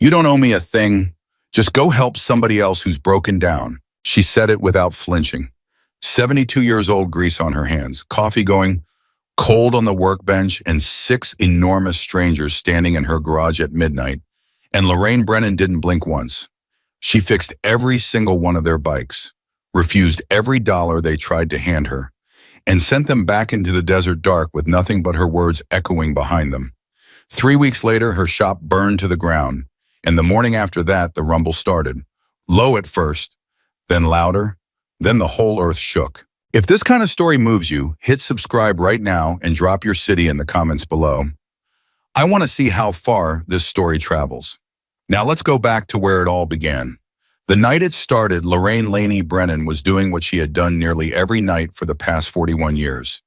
You don't owe me a thing. Just go help somebody else who's broken down. She said it without flinching. 72 years old, grease on her hands, coffee going, cold on the workbench, and 6 enormous strangers standing in her garage at midnight. And Lorraine Brennan didn't blink once. She fixed every single one of their bikes, refused every dollar they tried to hand her, and sent them back into the desert dark with nothing but her words echoing behind them. 3 weeks later, her shop burned to the ground, and the morning after that, the rumble started. Low at first, then louder, then the whole earth shook. If this kind of story moves you, hit subscribe right now and drop your city in the comments below. I want to see how far this story travels. Now let's go back to where it all began. The night it started, Lorraine Laney Brennan was doing what she had done nearly every night for the past 41 years.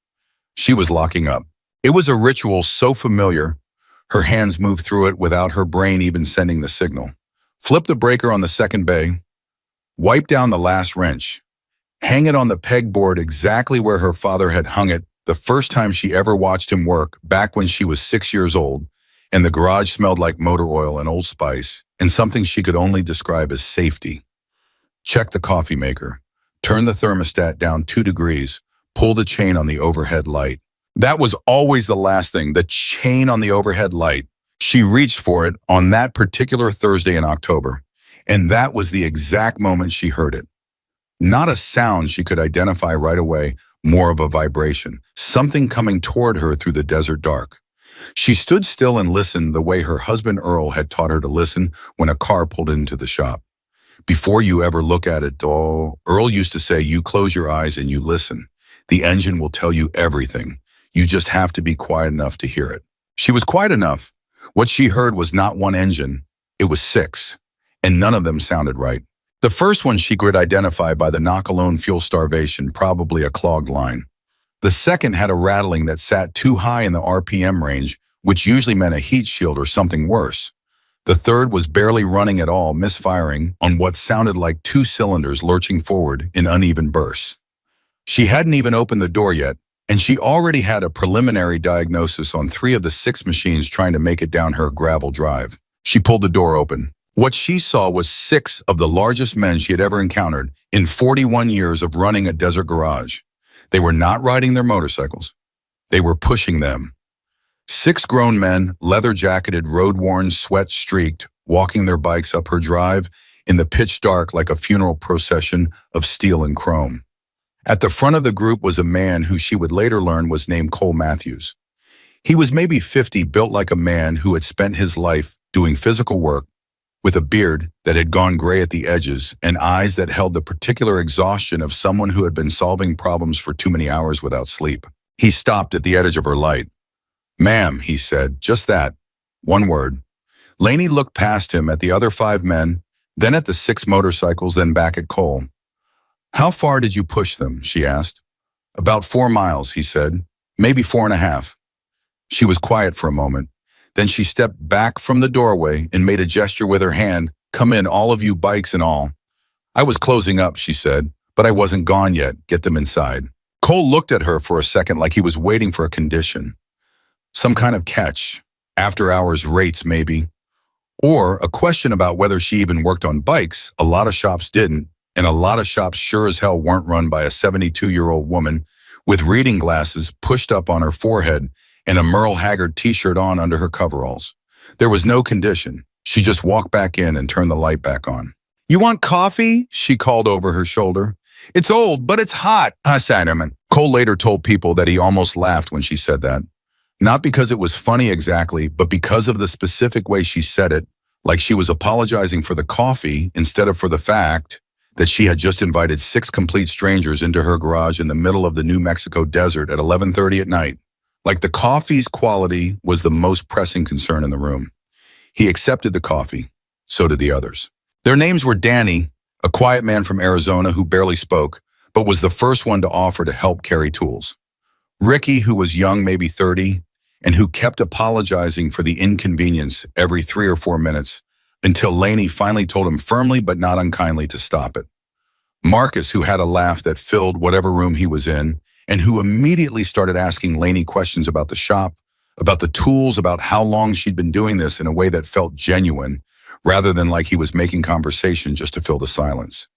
She was locking up. It was a ritual so familiar, her hands moved through it without her brain even sending the signal. Flip the breaker on the second bay, wipe down the last wrench, hang it on the pegboard exactly where her father had hung it the first time she ever watched him work back when she was 6 years old, and the garage smelled like motor oil and Old Spice and something she could only describe as safety. Check the coffee maker, turn the thermostat down 2 degrees, pull the chain on the overhead light. That was always the last thing, the chain on the overhead light. She reached for it on that particular Thursday in October, and that was the exact moment she heard it. Not a sound she could identify right away, more of a vibration, something coming toward her through the desert dark. She stood still and listened the way her husband Earl had taught her to listen when a car pulled into the shop. Before you ever look at it, though, Earl used to say, you close your eyes and you listen. The engine will tell you everything. You just have to be quiet enough to hear it. She was quiet enough. What she heard was not one engine, it was 6, and none of them sounded right. The first one she could identify by the knock-alone fuel starvation, probably a clogged line. The second had a rattling that sat too high in the RPM range, which usually meant a heat shield or something worse. The third was barely running at all, misfiring on what sounded like 2 cylinders lurching forward in uneven bursts. She hadn't even opened the door yet, and she already had a preliminary diagnosis on 3 of the 6 machines trying to make it down her gravel drive. She pulled the door open. What she saw was 6 of the largest men she had ever encountered in 41 years of running a desert garage. They were not riding their motorcycles. They were pushing them. 6 grown men, leather-jacketed, road-worn, sweat-streaked, walking their bikes up her drive in the pitch dark like a funeral procession of steel and chrome. At the front of the group was a man who she would later learn was named Cole Matthews. He was maybe 50, built like a man who had spent his life doing physical work, with a beard that had gone gray at the edges and eyes that held the particular exhaustion of someone who had been solving problems for too many hours without sleep. He stopped at the edge of her light. "Ma'am," he said, just that, one word. Laney looked past him at the other 5 men, then at the 6 motorcycles, then back at Cole. "How far did you push them?" she asked. "About 4 miles, he said. Maybe 4.5. She was quiet for a moment. Then she stepped back from the doorway and made a gesture with her hand. "Come in, all of you, bikes and all." "I was closing up," she said, "but I wasn't gone yet. Get them inside." Cole looked at her for a second like he was waiting for a condition. Some kind of catch, after-hours rates maybe, or a question about whether she even worked on bikes. A lot of shops didn't, and a lot of shops sure as hell weren't run by a 72-year-old woman with reading glasses pushed up on her forehead and a Merle Haggard t-shirt on under her coveralls. There was no condition. She just walked back in and turned the light back on. "You want coffee?" she called over her shoulder. "It's old, but it's hot." Cinnamon. Cole later told people that he almost laughed when she said that. Not because it was funny exactly, but because of the specific way she said it, like she was apologizing for the coffee instead of for the fact that she had just invited 6 complete strangers into her garage in the middle of the New Mexico desert at 11:30 at night. Like the coffee's quality was the most pressing concern in the room. He accepted the coffee. So did the others. Their names were Danny, a quiet man from Arizona who barely spoke, but was the first one to offer to help carry tools. Ricky, who was young, maybe 30, and who kept apologizing for the inconvenience every 3 or 4 minutes until Laney finally told him firmly but not unkindly to stop it. Marcus, who had a laugh that filled whatever room he was in, and who immediately started asking Laney questions about the shop, about the tools, about how long she'd been doing this in a way that felt genuine, rather than like he was making conversation just to fill the silence.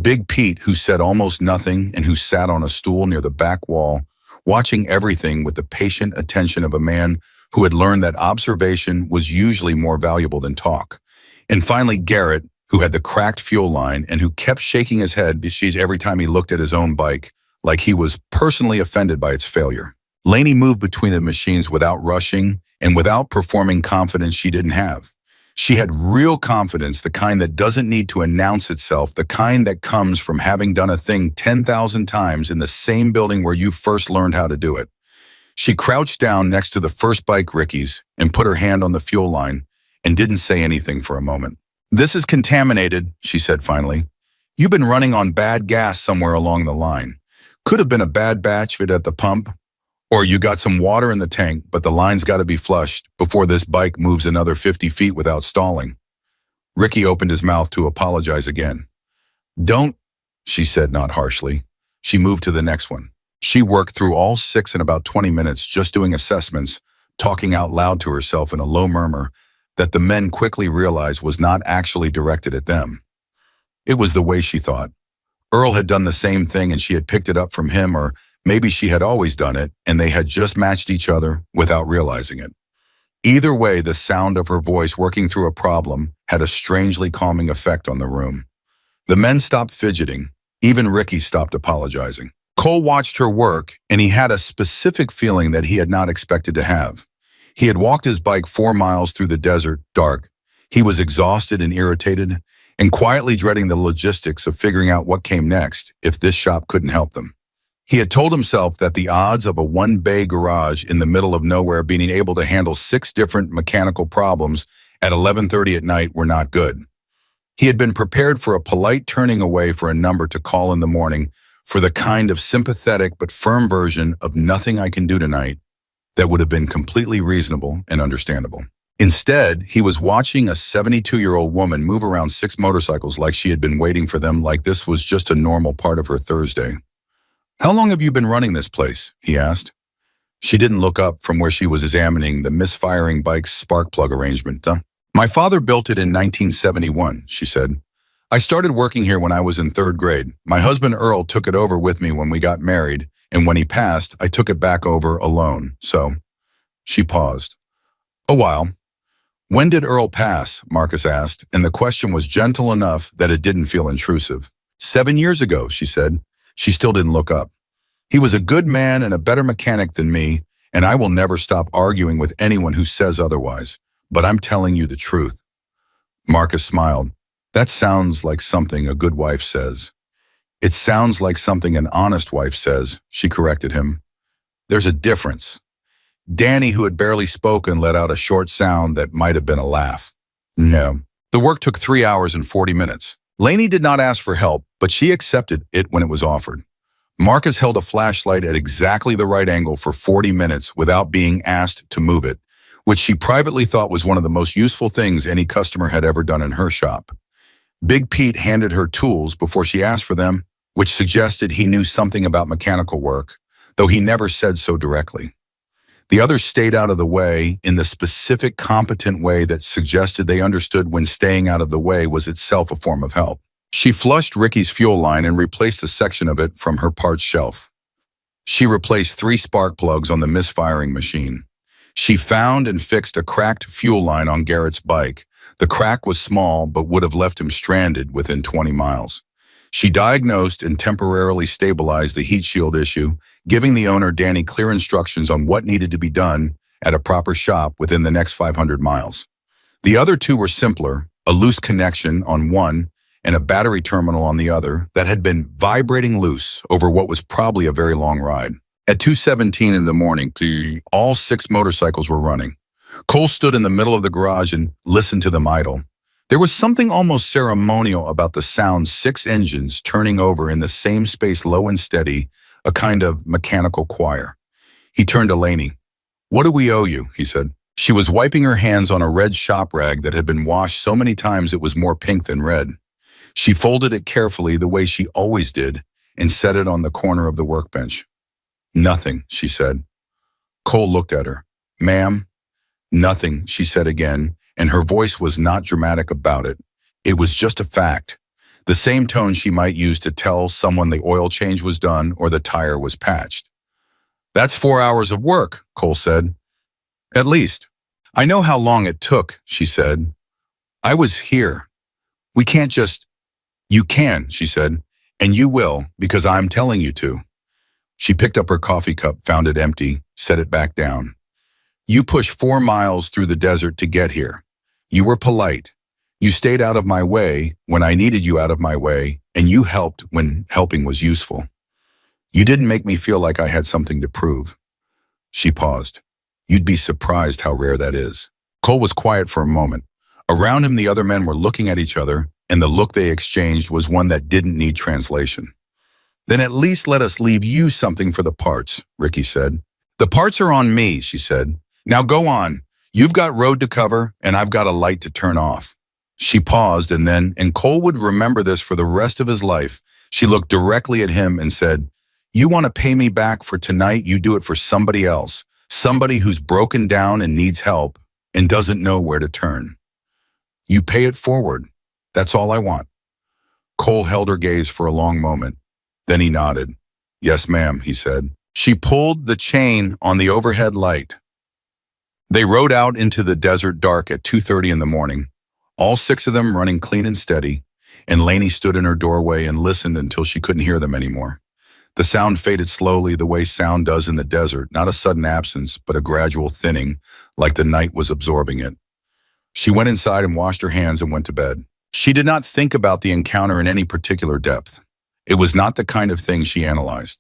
Big Pete, who said almost nothing and who sat on a stool near the back wall, watching everything with the patient attention of a man who had learned that observation was usually more valuable than talk. And finally, Garrett, who had the cracked fuel line and who kept shaking his head every time he looked at his own bike, like he was personally offended by its failure. Lainey moved between the machines without rushing and without performing confidence she didn't have. She had real confidence, the kind that doesn't need to announce itself, the kind that comes from having done a thing 10,000 times in the same building where you first learned how to do it. She crouched down next to the first bike Ricky's and put her hand on the fuel line and didn't say anything for a moment. "This is contaminated," she said finally. "You've been running on bad gas somewhere along the line. Could have been a bad batch of it at the pump, or you got some water in the tank, but the line's got to be flushed before this bike moves another 50 feet without stalling." Ricky opened his mouth to apologize again. "Don't," she said, not harshly. She moved to the next one. She worked through all 6 in about 20 minutes, just doing assessments, talking out loud to herself in a low murmur that the men quickly realized was not actually directed at them. It was the way she thought. Earl had done the same thing and she had picked it up from him, or maybe she had always done it and they had just matched each other without realizing it. Either way, the sound of her voice working through a problem had a strangely calming effect on the room. The men stopped fidgeting. Even Ricky stopped apologizing. Cole watched her work, and he had a specific feeling that he had not expected to have. He had walked his bike 4 miles through the desert, dark. He was exhausted and irritated, and quietly dreading the logistics of figuring out what came next if this shop couldn't help them. He had told himself that the odds of a one-bay garage in the middle of nowhere being able to handle 6 different mechanical problems at 11:30 at night were not good. He had been prepared for a polite turning away for a number to call in the morning for the kind of sympathetic but firm version of "nothing I can do tonight" that would have been completely reasonable and understandable. Instead, he was watching a 72-year-old woman move around 6 motorcycles like she had been waiting for them, like this was just a normal part of her Thursday. "How long have you been running this place?" he asked. She didn't look up from where she was examining the misfiring bike's spark plug arrangement. "My father built it in 1971, she said. "I started working here when I was in 3rd grade. My husband Earl took it over with me when we got married, and when he passed, I took it back over alone, so..." She paused. "A while." "When did Earl pass?" Marcus asked, and the question was gentle enough that it didn't feel intrusive. "7 years ago, she said. She still didn't look up. "He was a good man and a better mechanic than me, and I will never stop arguing with anyone who says otherwise, but I'm telling you the truth." Marcus smiled. "That sounds like something a good wife says." "It sounds like something an honest wife says," she corrected him. "There's a difference." Danny, who had barely spoken, let out a short sound that might have been a laugh. "No." The work took 3 hours and 40 minutes. Lainey did not ask for help, but she accepted it when it was offered. Marcus held a flashlight at exactly the right angle for 40 minutes without being asked to move it, which she privately thought was one of the most useful things any customer had ever done in her shop. Big Pete handed her tools before she asked for them, which suggested he knew something about mechanical work, though he never said so directly. The others stayed out of the way in the specific, competent way that suggested they understood when staying out of the way was itself a form of help. She flushed Ricky's fuel line and replaced a section of it from her parts shelf. She replaced 3 spark plugs on the misfiring machine. She found and fixed a cracked fuel line on Garrett's bike. The crack was small, but would have left him stranded within 20 miles. She diagnosed and temporarily stabilized the heat shield issue, giving the owner, Danny, clear instructions on what needed to be done at a proper shop within the next 500 miles. The other 2 were simpler, a loose connection on one and a battery terminal on the other that had been vibrating loose over what was probably a very long ride. At 2:17 in the morning, all 6 motorcycles were running. Cole stood in the middle of the garage and listened to them idle. There was something almost ceremonial about the sound 6 engines turning over in the same space, low and steady, a kind of mechanical choir. He turned to Lainey. "What do we owe you?" he said. She was wiping her hands on a red shop rag that had been washed so many times it was more pink than red. She folded it carefully the way she always did and set it on the corner of the workbench. "Nothing," she said. Cole looked at her. "Ma'am?" "Nothing," she said again, and her voice was not dramatic about it. It was just a fact. The same tone she might use to tell someone the oil change was done or the tire was patched. That's 4 hours of work, Cole said. At least. I know how long it took, she said. I was here. We can't just... You can, she said, and you will, because I'm telling you to. She picked up her coffee cup, found it empty, set it back down. You pushed 4 miles through the desert to get here. You were polite. You stayed out of my way when I needed you out of my way, and you helped when helping was useful. You didn't make me feel like I had something to prove. She paused. You'd be surprised how rare that is. Cole was quiet for a moment. Around him, the other men were looking at each other, and the look they exchanged was one that didn't need translation. Then at least let us leave you something for the parts, Ricky said. The parts are on me, she said. Now go on. You've got road to cover, and I've got a light to turn off. She paused, and Cole would remember this for the rest of his life. She looked directly at him and said, You want to pay me back for tonight? You do it for somebody else, somebody who's broken down and needs help and doesn't know where to turn. You pay it forward. That's all I want. Cole held her gaze for a long moment. Then he nodded. Yes, ma'am, he said. She pulled the chain on the overhead light. They rode out into the desert dark at 2:30 in the morning, all 6 of them running clean and steady, and Lainey stood in her doorway and listened until she couldn't hear them anymore. The sound faded slowly the way sound does in the desert, not a sudden absence, but a gradual thinning, like the night was absorbing it. She went inside and washed her hands and went to bed. She did not think about the encounter in any particular depth. It was not the kind of thing she analyzed.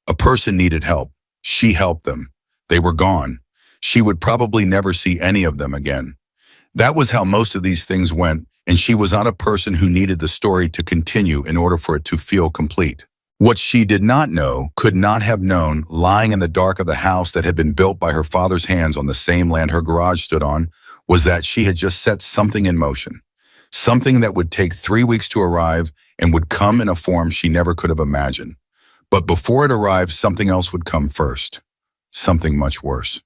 A person needed help. She helped them. They were gone. She would probably never see any of them again. That was how most of these things went, and she was not a person who needed the story to continue in order for it to feel complete. What she did not know, could not have known, lying in the dark of the house that had been built by her father's hands on the same land her garage stood on, was that she had just set something in motion. Something that would take 3 weeks to arrive and would come in a form she never could have imagined. But before it arrived, something else would come first. Something much worse.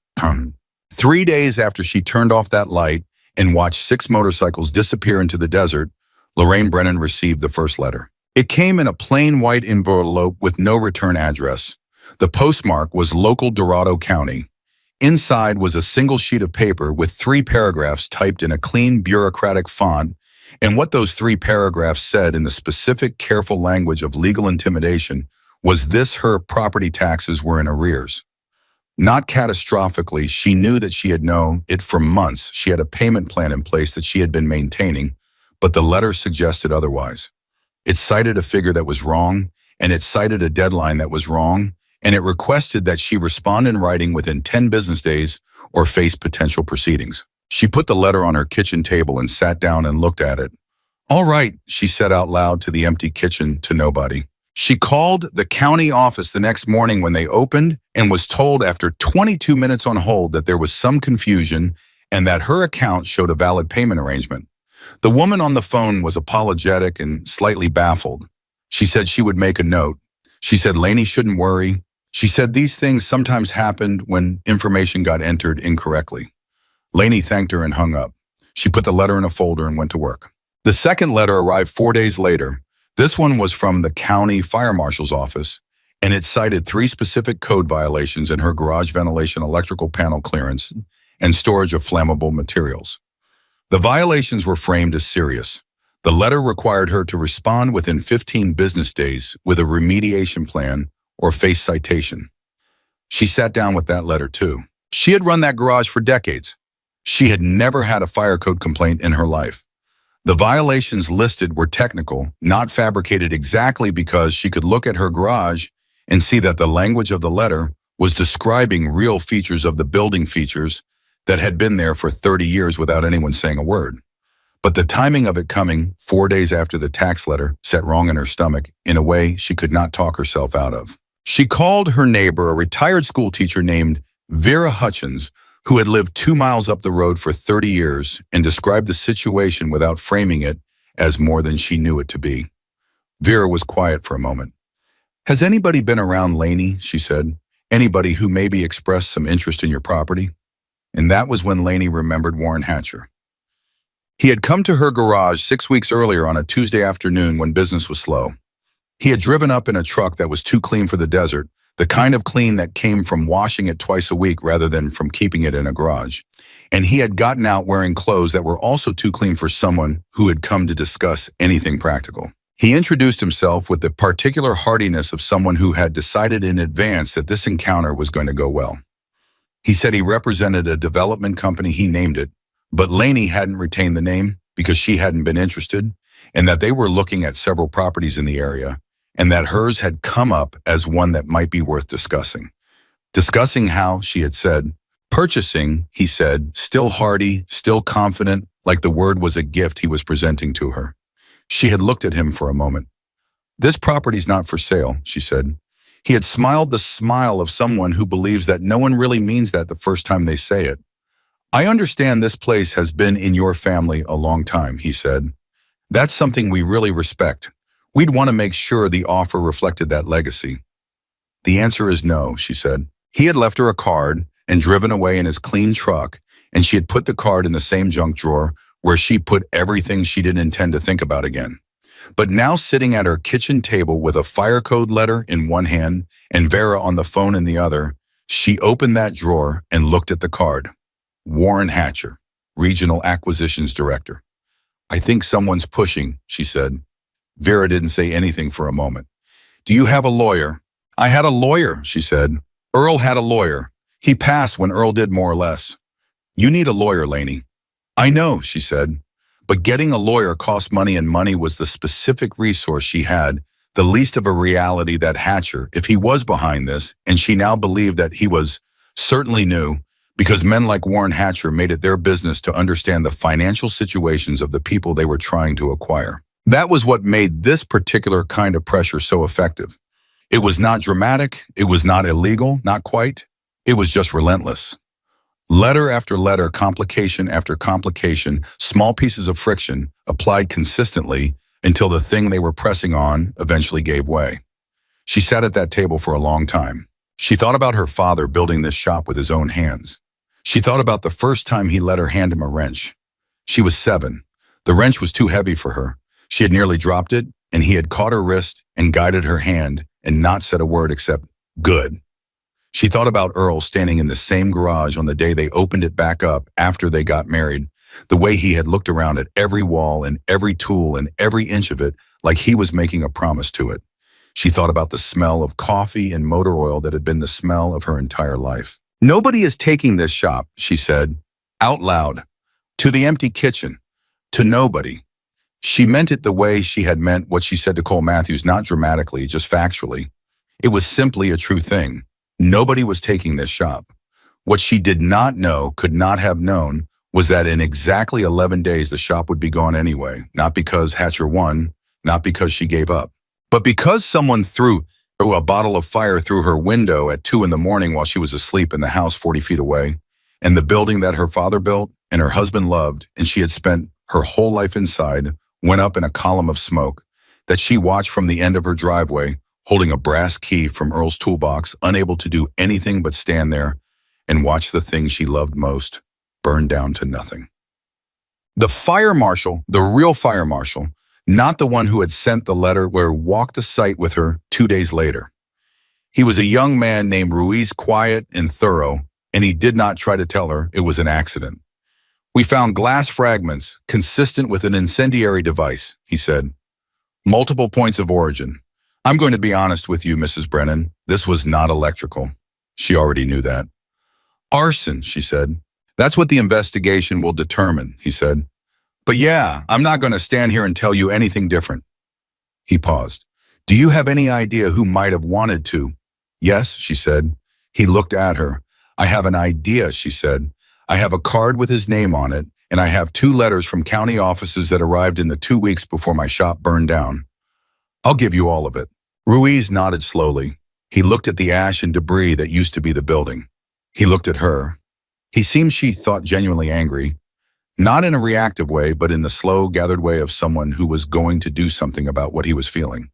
3 days after she turned off that light and watched 6 motorcycles disappear into the desert, Lorraine Brennan received the first letter. It came in a plain white envelope with no return address. The postmark was local Dorado County. Inside was a single sheet of paper with 3 paragraphs typed in a clean bureaucratic font, and what those 3 paragraphs said in the specific, careful language of legal intimidation was this: her property taxes were in arrears. Not catastrophically, she knew that she had known it for months. She had a payment plan in place that she had been maintaining, but the letter suggested otherwise. It cited a figure that was wrong, and it cited a deadline that was wrong, and it requested that she respond in writing within 10 business days or face potential proceedings. She put the letter on her kitchen table and sat down and looked at it. All right, she said out loud to the empty kitchen, to nobody. She called the county office the next morning when they opened and was told after 22 minutes on hold that there was some confusion and that her account showed a valid payment arrangement. The woman on the phone was apologetic and slightly baffled. She said she would make a note. She said Lainey shouldn't worry. She said these things sometimes happened when information got entered incorrectly. Lainey thanked her and hung up. She put the letter in a folder and went to work. The second letter arrived 4 days later. This one was from the county fire marshal's office, and it cited 3 specific code violations in her garage ventilation electrical panel clearance and storage of flammable materials. The violations were framed as serious. The letter required her to respond within 15 business days with a remediation plan or face citation. She sat down with that letter too. She had run that garage for decades. She had never had a fire code complaint in her life. The violations listed were technical, not fabricated, exactly because she could look at her garage and see that the language of the letter was describing real features of the building features that had been there for 30 years without anyone saying a word. But the timing of it coming 4 days after the tax letter set wrong in her stomach in a way she could not talk herself out of. She called her neighbor, a retired school teacher named Vera Hutchins, who had lived 2 miles up the road for 30 years, and described the situation without framing it as more than she knew it to be. Vera was quiet for a moment. Has anybody been around Lainey? She said. Anybody who maybe expressed some interest in your property? And that was when Lainey remembered Warren Hatcher. He had come to her garage 6 weeks earlier on a Tuesday afternoon when business was slow. He had driven up in a truck that was too clean for the desert, the kind of clean that came from washing it twice a week rather than from keeping it in a garage. And he had gotten out wearing clothes that were also too clean for someone who had come to discuss anything practical. He introduced himself with the particular heartiness of someone who had decided in advance that this encounter was going to go well. He said he represented a development company, he named it, but Lainey hadn't retained the name because she hadn't been interested, and that they were looking at several properties in the area, and that hers had come up as one that might be worth discussing. Discussing how, she had said. Purchasing, he said, still hearty, still confident, like the word was a gift he was presenting to her. She had looked at him for a moment. This property's not for sale, she said. He had smiled the smile of someone who believes that no one really means that the first time they say it. I understand this place has been in your family a long time, he said. That's something we really respect. We'd want to make sure the offer reflected that legacy. The answer is no, she said. He had left her a card and driven away in his clean truck, and she had put the card in the same junk drawer where she put everything she didn't intend to think about again. But now sitting at her kitchen table with a fire code letter in one hand and Vera on the phone in the other, she opened that drawer and looked at the card. Warren Hatcher, Regional Acquisitions Director. I think someone's pushing, she said. Vera didn't say anything for a moment. Do you have a lawyer? I had a lawyer, she said. Earl had a lawyer. He passed when Earl did, more or less. You need a lawyer, Lainey. I know, she said. But getting a lawyer cost money, and money was the specific resource she had, the least of a reality that Hatcher, if he was behind this, and she now believed that he was, certainly knew, because men like Warren Hatcher made it their business to understand the financial situations of the people they were trying to acquire. That was what made this particular kind of pressure so effective. It was not dramatic, it was not illegal, not quite. It was just relentless. Letter after letter, complication after complication, small pieces of friction applied consistently until the thing they were pressing on eventually gave way. She sat at that table for a long time. She thought about her father building this shop with his own hands. She thought about the first time he let her hand him a wrench. She was 7. The wrench was too heavy for her. She had nearly dropped it, and he had caught her wrist and guided her hand and not said a word except, good. She thought about Earl standing in the same garage on the day they opened it back up after they got married, the way he had looked around at every wall and every tool and every inch of it like he was making a promise to it. She thought about the smell of coffee and motor oil that had been the smell of her entire life. Nobody is taking this shop, she said, out loud, to the empty kitchen, to nobody. She meant it the way she had meant what she said to Cole Matthews, not dramatically, just factually. It was simply a true thing. Nobody was taking this shop. What she did not know, could not have known, was that in exactly 11 days the shop would be gone anyway, not because Hatcher won, not because she gave up, but because someone threw a bottle of fire through her window at 2 a.m. while she was asleep in the house 40 feet away, and the building that her father built and her husband loved and she had spent her whole life inside went up in a column of smoke that she watched from the end of her driveway, holding a brass key from Earl's toolbox, unable to do anything but stand there and watch the thing she loved most burn down to nothing. The fire marshal, the real fire marshal, not the one who had sent the letter, walked the site with her 2 days later. He was a young man named Ruiz, quiet and thorough, and he did not try to tell her it was an accident. We found glass fragments consistent with an incendiary device, he said. Multiple points of origin. I'm going to be honest with you, Mrs. Brennan. This was not electrical. She already knew that. Arson, she said. That's what the investigation will determine, he said. But yeah, I'm not going to stand here and tell you anything different. He paused. Do you have any idea who might have wanted to? Yes, she said. He looked at her. I have an idea, she said. I have a card with his name on it, and I have 2 letters from county offices that arrived in the 2 weeks before my shop burned down. I'll give you all of it. Ruiz nodded slowly. He looked at the ash and debris that used to be the building. He looked at her. He seemed, she thought, genuinely angry. Not in a reactive way, but in the slow, gathered way of someone who was going to do something about what he was feeling.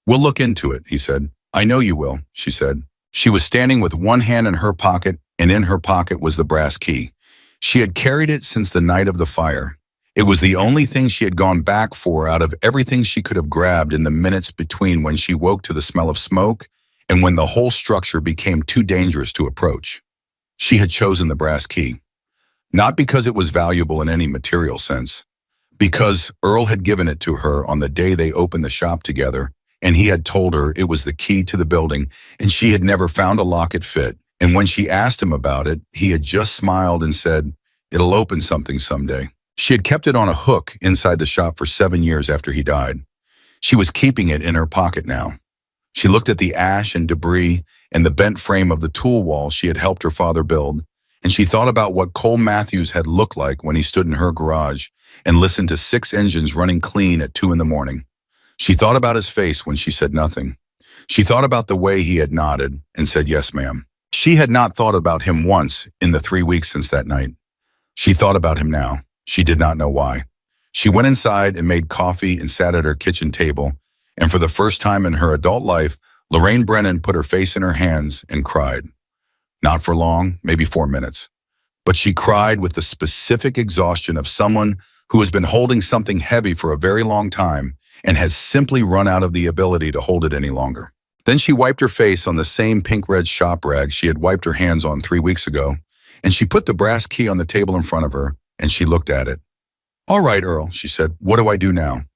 We'll look into it, he said. I know you will, she said. She was standing with one hand in her pocket, and in her pocket was the brass key. She had carried it since the night of the fire. It was the only thing she had gone back for out of everything she could have grabbed in the minutes between when she woke to the smell of smoke and when the whole structure became too dangerous to approach. She had chosen the brass key, not because it was valuable in any material sense, because Earl had given it to her on the day they opened the shop together, and he had told her it was the key to the building, and she had never found a lock it fit. And when she asked him about it, he had just smiled and said, "It'll open something someday." She had kept it on a hook inside the shop for 7 years after he died. She was keeping it in her pocket now. She looked at the ash and debris and the bent frame of the tool wall she had helped her father build, and she thought about what Cole Matthews had looked like when he stood in her garage and listened to 6 engines running clean at 2 in the morning. She thought about his face when she said nothing. She thought about the way he had nodded and said, "Yes, ma'am." She had not thought about him once in the 3 weeks since that night. She thought about him now. She did not know why. She went inside and made coffee and sat at her kitchen table, and for the first time in her adult life, Lorraine Brennan put her face in her hands and cried. Not for long, maybe 4 minutes. But she cried with the specific exhaustion of someone who has been holding something heavy for a very long time and has simply run out of the ability to hold it any longer. Then she wiped her face on the same pink-red shop rag she had wiped her hands on 3 weeks ago, and she put the brass key on the table in front of her, and she looked at it. "All right, Earl," she said, "what do I do now?"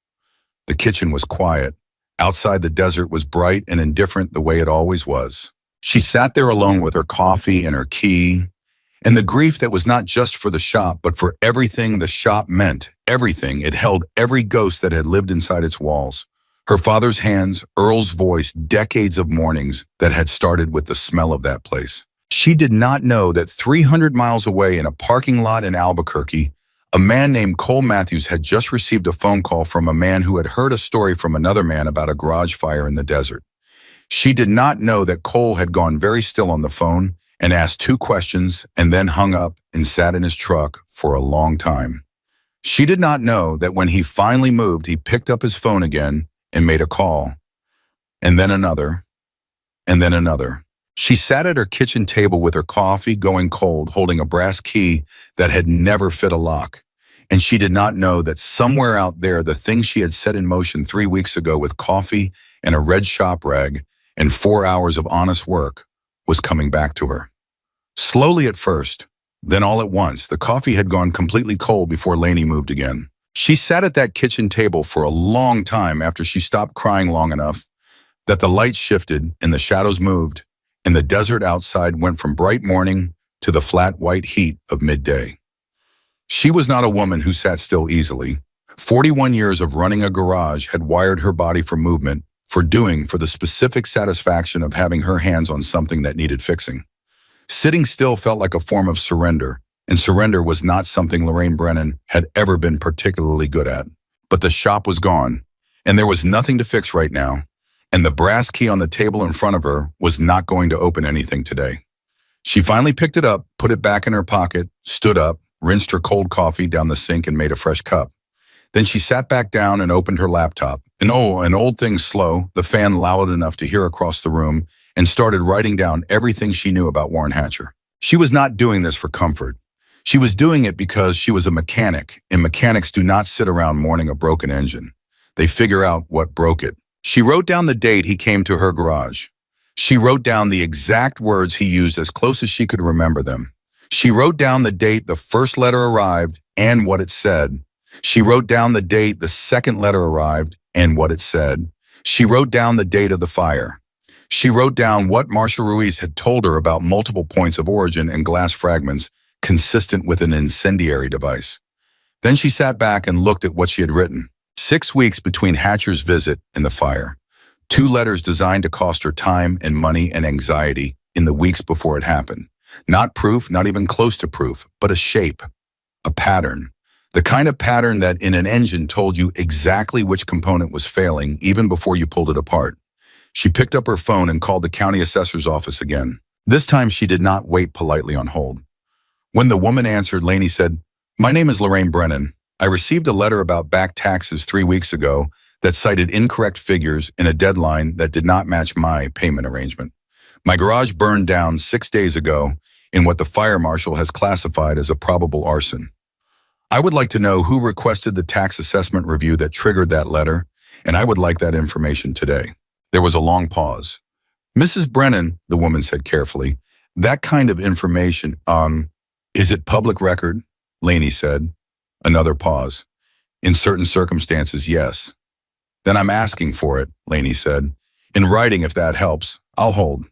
The kitchen was quiet. Outside, the desert was bright and indifferent the way it always was. She sat there alone with her coffee and her key, and the grief that was not just for the shop, but for everything the shop meant, everything. It held every ghost that had lived inside its walls. Her father's hands, Earl's voice, decades of mornings that had started with the smell of that place. She did not know that 300 miles away in a parking lot in Albuquerque, a man named Cole Matthews had just received a phone call from a man who had heard a story from another man about a garage fire in the desert. She did not know that Cole had gone very still on the phone and asked 2 questions and then hung up and sat in his truck for a long time. She did not know that when he finally moved, he picked up his phone again and made a call, and then another, and then another. She sat at her kitchen table with her coffee going cold, holding a brass key that had never fit a lock. And she did not know that somewhere out there, the thing she had set in motion 3 weeks ago with coffee and a red shop rag and 4 hours of honest work was coming back to her. Slowly at first, then all at once, the coffee had gone completely cold before Lainey moved again. She sat at that kitchen table for a long time after she stopped crying long enough that the light shifted and the shadows moved, and the desert outside went from bright morning to the flat white heat of midday. She was not a woman who sat still easily. 41 years of running a garage had wired her body for movement, for the specific satisfaction of having her hands on something that needed fixing. Sitting still felt like a form of surrender, and surrender was not something Lorraine Brennan had ever been particularly good at. But the shop was gone, and there was nothing to fix right now, and the brass key on the table in front of her was not going to open anything today. She finally picked it up, put it back in her pocket, stood up, rinsed her cold coffee down the sink and made a fresh cup. Then she sat back down and opened her laptop. An old thing slow, the fan loud enough to hear across the room, and started writing down everything she knew about Warren Hatcher. She was not doing this for comfort. She was doing it because she was a mechanic, and mechanics do not sit around mourning a broken engine. They figure out what broke it. She wrote down the date he came to her garage. She wrote down the exact words he used as close as she could remember them. She wrote down the date the first letter arrived and what it said. She wrote down the date the second letter arrived and what it said. She wrote down the date of the fire. She wrote down what Marcia Ruiz had told her about multiple points of origin and glass fragments consistent with an incendiary device. Then she sat back and looked at what she had written. 6 weeks between Hatcher's visit and the fire. 2 letters designed to cost her time and money and anxiety in the weeks before it happened. Not proof, not even close to proof, but a shape, a pattern. The kind of pattern that in an engine told you exactly which component was failing even before you pulled it apart. She picked up her phone and called the county assessor's office again. This time she did not wait politely on hold. When the woman answered, Lainey said, "My name is Lorraine Brennan. I received a letter about back taxes 3 weeks ago that cited incorrect figures in a deadline that did not match my payment arrangement. My garage burned down 6 days ago in what the fire marshal has classified as a probable arson. I would like to know who requested the tax assessment review that triggered that letter, and I would like that information today." There was a long pause. "Mrs. Brennan," the woman said carefully, "that kind of information, is it public record?" Laney said. Another pause. "In certain circumstances, yes." "Then I'm asking for it," Laney said. "In writing, if that helps. I'll hold."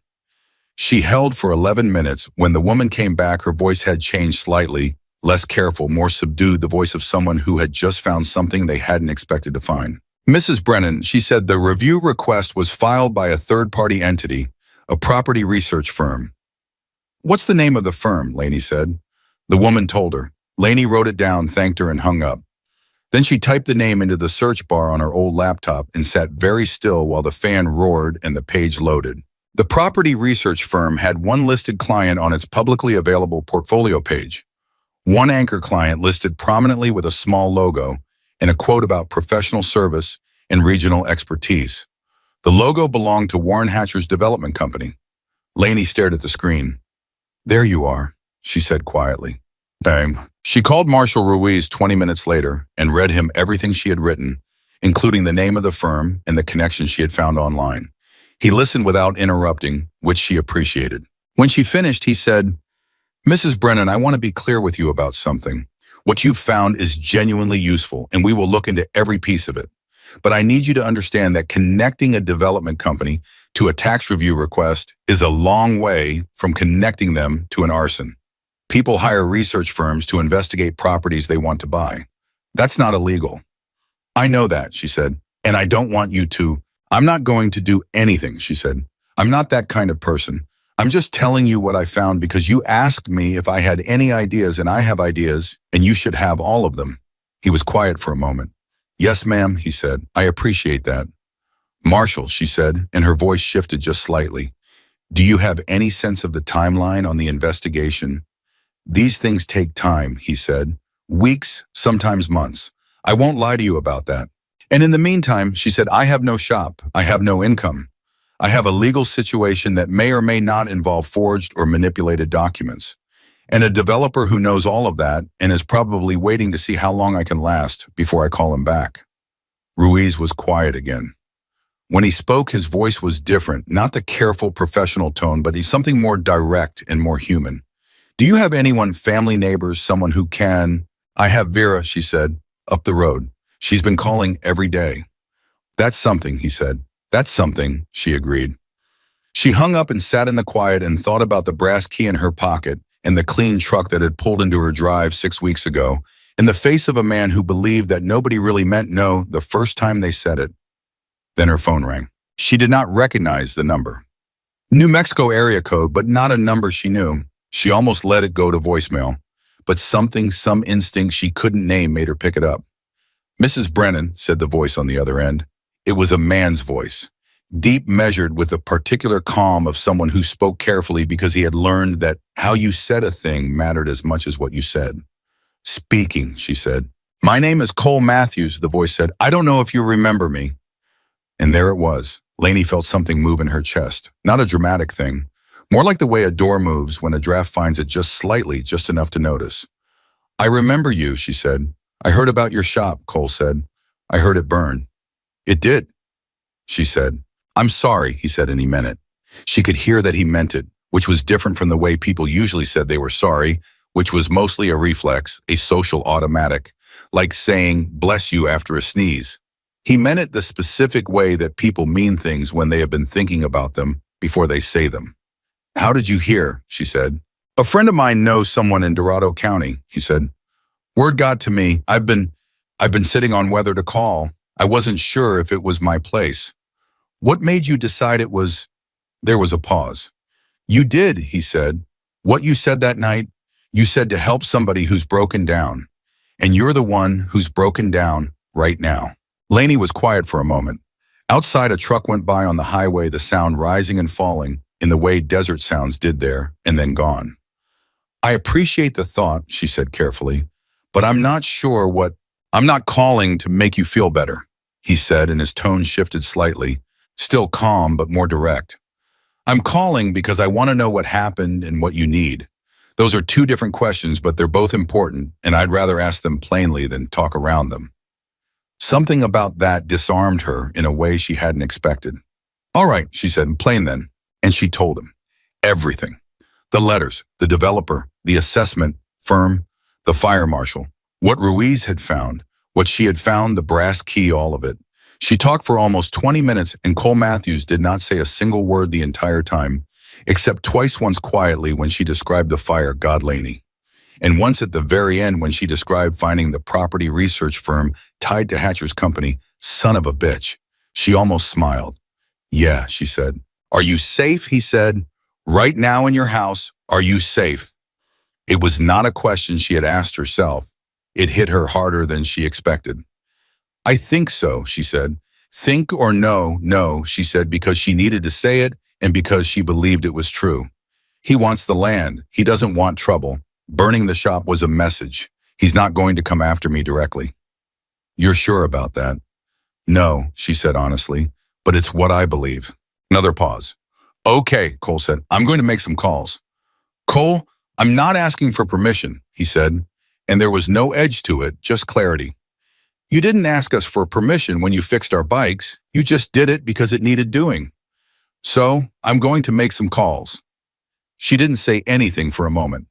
She held for 11 minutes. When the woman came back, her voice had changed slightly, less careful, more subdued, the voice of someone who had just found something they hadn't expected to find. "Mrs. Brennan," she said, "the review request was filed by a third-party entity, a property research firm." "What's the name of the firm?" Laney said. The woman told her. Laney wrote it down, thanked her, and hung up. Then she typed the name into the search bar on her old laptop and sat very still while the fan roared and the page loaded. The property research firm had one listed client on its publicly available portfolio page. One anchor client listed prominently with a small logo and a quote about professional service and regional expertise. The logo belonged to Warren Hatcher's development company. Laney stared at the screen. "There you are," she said quietly. "Bang." She called Marshall Ruiz 20 minutes later and read him everything she had written, including the name of the firm and the connection she had found online. He listened without interrupting, which she appreciated. When she finished, he said, "Mrs. Brennan, I want to be clear with you about something. What you've found is genuinely useful, and we will look into every piece of it. But I need you to understand that connecting a development company to a tax review request is a long way from connecting them to an arson. People hire research firms to investigate properties they want to buy. That's not illegal." "I know that," she said, "and I don't want you to." "I'm not going to do anything," she said. "I'm not that kind of person. I'm just telling you what I found because you asked me if I had any ideas, and I have ideas, and you should have all of them." He was quiet for a moment. "Yes, ma'am," he said. "I appreciate that." "Marshall," she said, and her voice shifted just slightly. "Do you have any sense of the timeline on the investigation?" "These things take time," he said. "Weeks, sometimes months. I won't lie to you about that. And in the meantime," she said, "I have no shop. I have no income. I have a legal situation that may or may not involve forged or manipulated documents. And a developer who knows all of that and is probably waiting to see how long I can last before I call him back." Ruiz was quiet again. When he spoke, his voice was different, not the careful professional tone, but something more direct and more human. "Do you have anyone, family, neighbors, someone who can—" "I have Vera," she said, "up the road. She's been calling every day." "That's something," he said. "That's something," she agreed. She hung up and sat in the quiet and thought about the brass key in her pocket and the clean truck that had pulled into her drive 6 weeks ago, in the face of a man who believed that nobody really meant no the first time they said it. Then her phone rang. She did not recognize the number. New Mexico area code, but not a number she knew. She almost let it go to voicemail, but something, some instinct she couldn't name made her pick it up. "Mrs. Brennan," said the voice on the other end. It was a man's voice, deep, measured, with the particular calm of someone who spoke carefully because he had learned that how you said a thing mattered as much as what you said. "Speaking," she said. "My name is Cole Matthews," the voice said. "I don't know if you remember me." And there it was. Laney felt something move in her chest. Not a dramatic thing. More like the way a door moves when a draft finds it just slightly, just enough to notice. "I remember you," she said. "I heard about your shop," Cole said. "I heard it burned." "It did," she said. "I'm sorry," he said, and he meant it. She could hear that he meant it, which was different from the way people usually said they were sorry, which was mostly a reflex, a social automatic, like saying, "bless you" after a sneeze. He meant it the specific way that people mean things when they have been thinking about them before they say them. "How did you hear?" she said. "A friend of mine knows someone in Dorado County," he said. "Word got to me. I've been sitting on whether to call. I wasn't sure if it was my place." "What made you decide it was—" There was a pause. "You did," he said. "What you said that night, you said to help somebody who's broken down. And you're the one who's broken down right now." Laney was quiet for a moment. Outside, a truck went by on the highway, the sound rising and falling in the way desert sounds did there, and then gone. "I appreciate the thought," she said carefully, "but I'm not sure what—" "I'm not calling to make you feel better," he said, and his tone shifted slightly, still calm but more direct. "I'm calling because I want to know what happened and what you need. Those are two different questions, but they're both important, and I'd rather ask them plainly than talk around them. Something about that disarmed her in a way she hadn't expected. All right, she said, plain then. And she told him everything. The letters, the developer, the assessment firm, the fire marshal, what Ruiz had found, what she had found, the brass key, all of it. She talked for almost 20 minutes, and Cole Matthews did not say a single word the entire time, except twice once quietly when she described the fire, God Laney, and once at the very end when she described finding the property research firm tied to Hatcher's company, son of a bitch. She almost smiled. Yeah, she said. Are you safe? He said. Right now in your house, are you safe? It was not a question she had asked herself. It hit her harder than she expected. I think so, she said. Think or no, she said, because she needed to say it and because she believed it was true. He wants the land. He doesn't want trouble. Burning the shop was a message. He's not going to come after me directly. You're sure about that? No, she said honestly, but it's what I believe. Another pause. Okay, Cole said, I'm going to make some calls. Cole, I'm not asking for permission, he said, and there was no edge to it, just clarity. You didn't ask us for permission when you fixed our bikes. You just did it because it needed doing. So, I'm going to make some calls. She didn't say anything for a moment.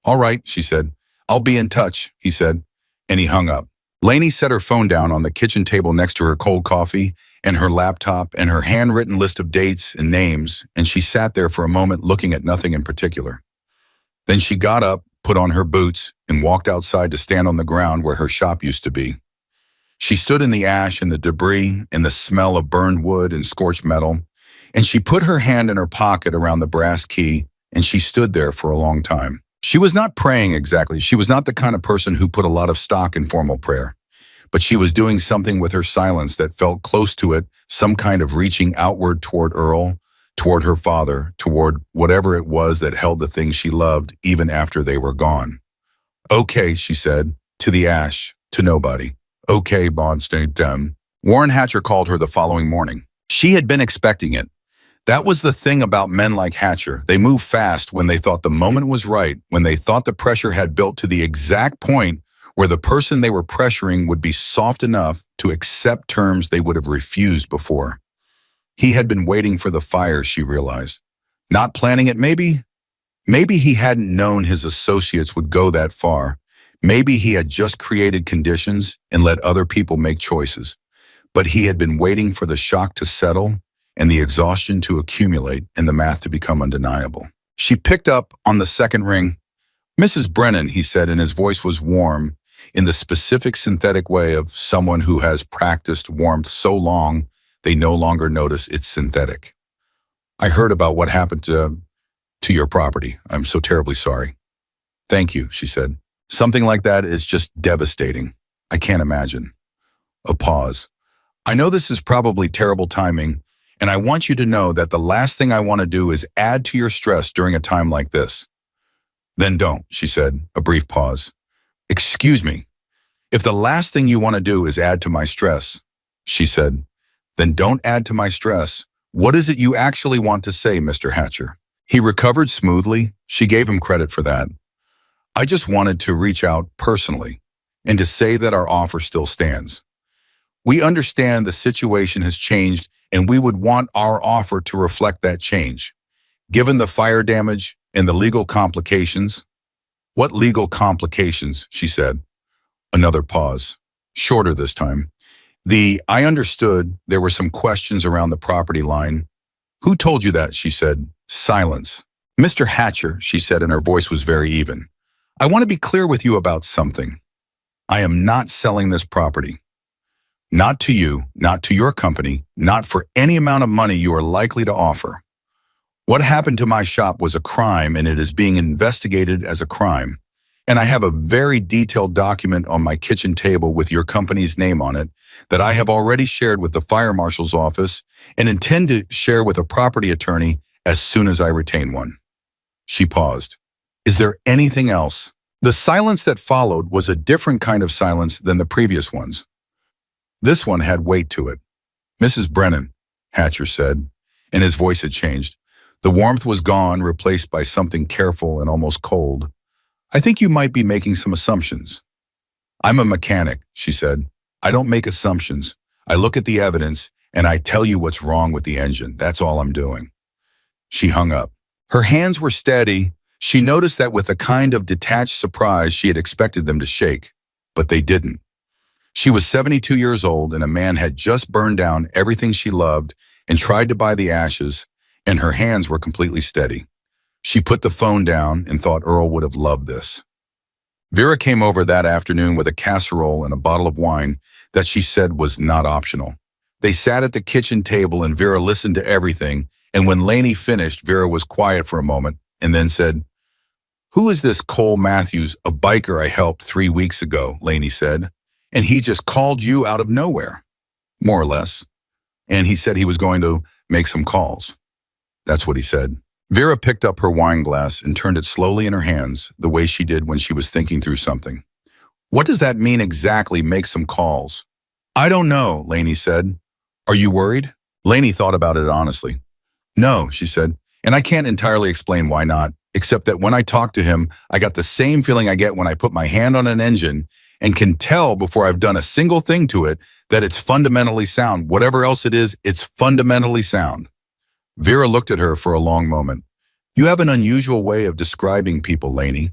All right, she said. I'll be in touch, he said, and he hung up. Laney set her phone down on the kitchen table next to her cold coffee and her laptop and her handwritten list of dates and names, and she sat there for a moment looking at nothing in particular. Then she got up, put on her boots, and walked outside to stand on the ground where her shop used to be. She stood in the ash and the debris and the smell of burned wood and scorched metal, and she put her hand in her pocket around the brass key, and she stood there for a long time. She was not praying exactly. She was not the kind of person who put a lot of stock in formal prayer, but she was doing something with her silence that felt close to it, some kind of reaching outward toward Earl, toward her father, toward whatever it was that held the things she loved even after they were gone. Okay, she said, to the ash, to nobody. Okay, Bonstein. Warren Hatcher called her the following morning. She had been expecting it. That was the thing about men like Hatcher. They moved fast when they thought the moment was right, when they thought the pressure had built to the exact point where the person they were pressuring would be soft enough to accept terms they would have refused before. He had been waiting for the fire, she realized. Not planning it, maybe? Maybe he hadn't known his associates would go that far. Maybe he had just created conditions and let other people make choices. But he had been waiting for the shock to settle and the exhaustion to accumulate and the math to become undeniable. She picked up on the second ring. Mrs. Brennan, he said, and his voice was warm in the specific synthetic way of someone who has practiced warmth so long they no longer notice it's synthetic. I heard about what happened to your property. I'm so terribly sorry. Thank you, she said. Something like that is just devastating. I can't imagine. A pause. I know this is probably terrible timing, and I want you to know that the last thing I want to do is add to your stress during a time like this. Then don't, she said, a brief pause. Excuse me. If the last thing you want to do is add to my stress, she said, then don't add to my stress. What is it you actually want to say, Mr. Hatcher? He recovered smoothly. She gave him credit for that. I just wanted to reach out personally and to say that our offer still stands. We understand the situation has changed and we would want our offer to reflect that change. Given the fire damage and the legal complications. What legal complications, she said. Another pause, shorter this time. I understood there were some questions around the property line. Who told you that, she said. Silence. Mr. Hatcher, she said, and her voice was very even. I want to be clear with you about something. I am not selling this property. Not to you, not to your company, not for any amount of money you are likely to offer. What happened to my shop was a crime and it is being investigated as a crime. And I have a very detailed document on my kitchen table with your company's name on it that I have already shared with the fire marshal's office and intend to share with a property attorney as soon as I retain one. She paused. Is there anything else? The silence that followed was a different kind of silence than the previous ones. This one had weight to it. Mrs. Brennan, Hatcher said, and his voice had changed. The warmth was gone, replaced by something careful and almost cold. I think you might be making some assumptions. I'm a mechanic, she said. I don't make assumptions. I look at the evidence and I tell you what's wrong with the engine. That's all I'm doing. She hung up. Her hands were steady. She noticed that with a kind of detached surprise she had expected them to shake, but they didn't. She was 72 years old and a man had just burned down everything she loved and tried to buy the ashes, and her hands were completely steady. She put the phone down and thought Earl would have loved this. Vera came over that afternoon with a casserole and a bottle of wine that she said was not optional. They sat at the kitchen table and Vera listened to everything, and when Laney finished, Vera was quiet for a moment and then said, "Who is this Cole Matthews, a biker I helped 3 weeks ago?" Laney said. "And he just called you out of nowhere." "More or less. And he said he was going to make some calls." "That's what he said." Vera picked up her wine glass and turned it slowly in her hands, the way she did when she was thinking through something. "What does that mean exactly, make some calls?" "I don't know," Laney said. "Are you worried?" Laney thought about it honestly. "No," she said, "and I can't entirely explain why not, except that when I talked to him, I got the same feeling I get when I put my hand on an engine and can tell before I've done a single thing to it that it's fundamentally sound. Whatever else it is, it's fundamentally sound." Vera looked at her for a long moment. "You have an unusual way of describing people, Laney."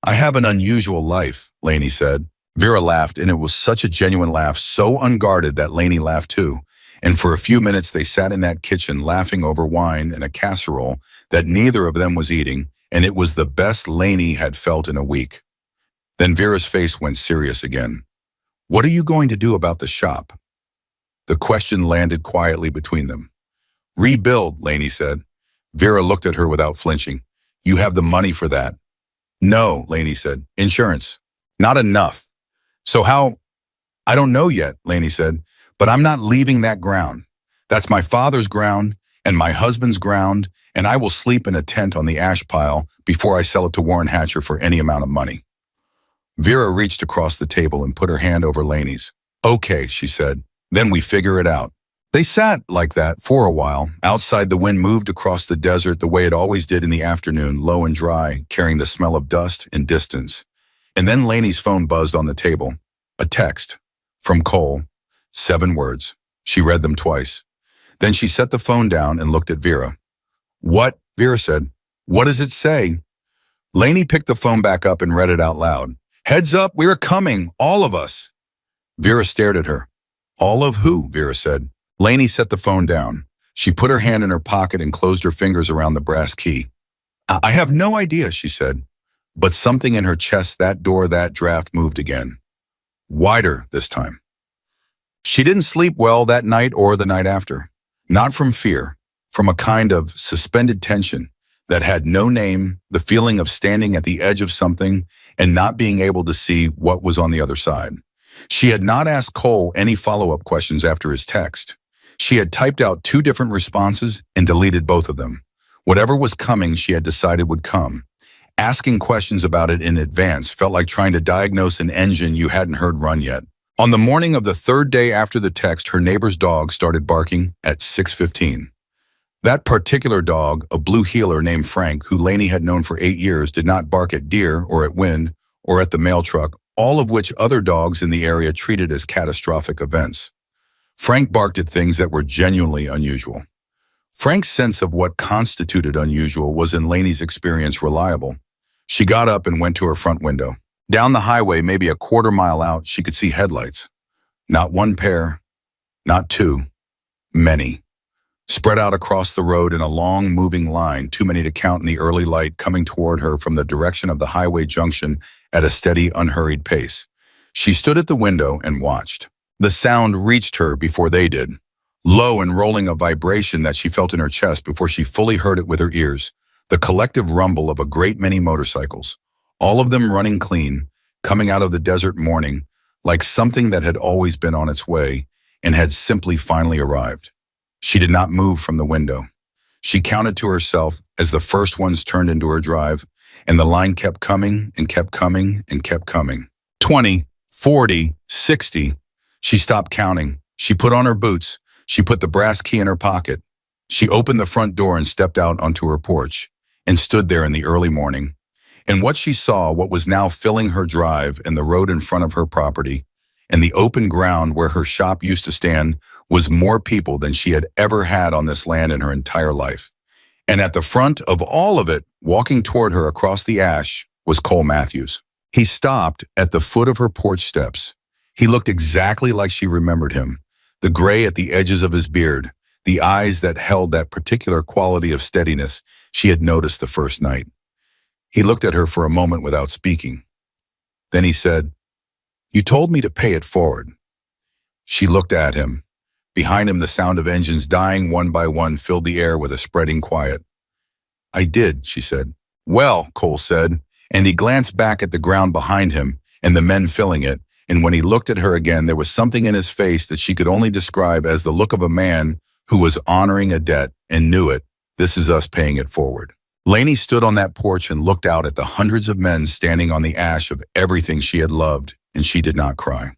"I have an unusual life," Laney said. Vera laughed, and it was such a genuine laugh, so unguarded that Laney laughed too. And for a few minutes they sat in that kitchen laughing over wine and a casserole that neither of them was eating, and it was the best Laney had felt in a week. Then Vera's face went serious again. "What are you going to do about the shop?" The question landed quietly between them. "Rebuild," Laney said. Vera looked at her without flinching. "You have the money for that." "No," Laney said. "Insurance." "Not enough." "So how?" "I don't know yet," Laney said, "but I'm not leaving that ground. That's my father's ground and my husband's ground, and I will sleep in a tent on the ash pile before I sell it to Warren Hatcher for any amount of money." Vera reached across the table and put her hand over Laney's. "Okay," she said, "then we figure it out." They sat like that for a while. Outside, the wind moved across the desert the way it always did in the afternoon, low and dry, carrying the smell of dust and distance. And then Laney's phone buzzed on the table. A text. From Cole. 7 words. She read them twice. Then she set the phone down and looked at Vera. "What?" Vera said. "What does it say?" Laney picked the phone back up and read it out loud. "Heads up, we're coming, all of us." Vera stared at her. "All of who?" Vera said. Laney set the phone down. She put her hand in her pocket and closed her fingers around the brass key. "I have no idea," she said. But something in her chest, that door, that draft moved again. Wider this time. She didn't sleep well that night or the night after. Not from fear, from a kind of suspended tension that had no name, the feeling of standing at the edge of something and not being able to see what was on the other side. She had not asked Cole any follow-up questions after his text. She had typed out 2 different responses and deleted both of them. Whatever was coming, she had decided would come. Asking questions about it in advance felt like trying to diagnose an engine you hadn't heard run yet. On the morning of the 3rd day after the text, her neighbor's dog started barking at 6:15. That particular dog, a blue heeler named Frank, who Laney had known for 8 years, did not bark at deer or at wind or at the mail truck, all of which other dogs in the area treated as catastrophic events. Frank barked at things that were genuinely unusual. Frank's sense of what constituted unusual was, in Laney's experience, reliable. She got up and went to her front window. Down the highway, maybe a quarter-mile out, she could see headlights. Not 1 pair, not 2, many. Spread out across the road in a long, moving line, too many to count in the early light, coming toward her from the direction of the highway junction at a steady, unhurried pace. She stood at the window and watched. The sound reached her before they did. Low and rolling, a vibration that she felt in her chest before she fully heard it with her ears. The collective rumble of a great many motorcycles, all of them running clean, coming out of the desert morning, like something that had always been on its way and had simply finally arrived. She did not move from the window. She counted to herself as the first ones turned into her drive, and the line kept coming and kept coming and kept coming. 20, 40, 60. She stopped counting. She put on her boots. She put the brass key in her pocket. She opened the front door and stepped out onto her porch and stood there in the early morning. And what she saw, what was now filling her drive and the road in front of her property, and the open ground where her shop used to stand, was more people than she had ever had on this land in her entire life. And at the front of all of it, walking toward her across the ash, was Cole Matthews. He stopped at the foot of her porch steps. He looked exactly like she remembered him, the gray at the edges of his beard, the eyes that held that particular quality of steadiness she had noticed the first night. He looked at her for a moment without speaking. Then he said, "You told me to pay it forward." She looked at him. Behind him, the sound of engines dying one by one filled the air with a spreading quiet. "I did," she said. "Well," Cole said, and he glanced back at the ground behind him and the men filling it, and when he looked at her again, there was something in his face that she could only describe as the look of a man who was honoring a debt and knew it. This is us paying it forward. Lainey stood on that porch and looked out at the hundreds of men standing on the ash of everything she had loved, and she did not cry.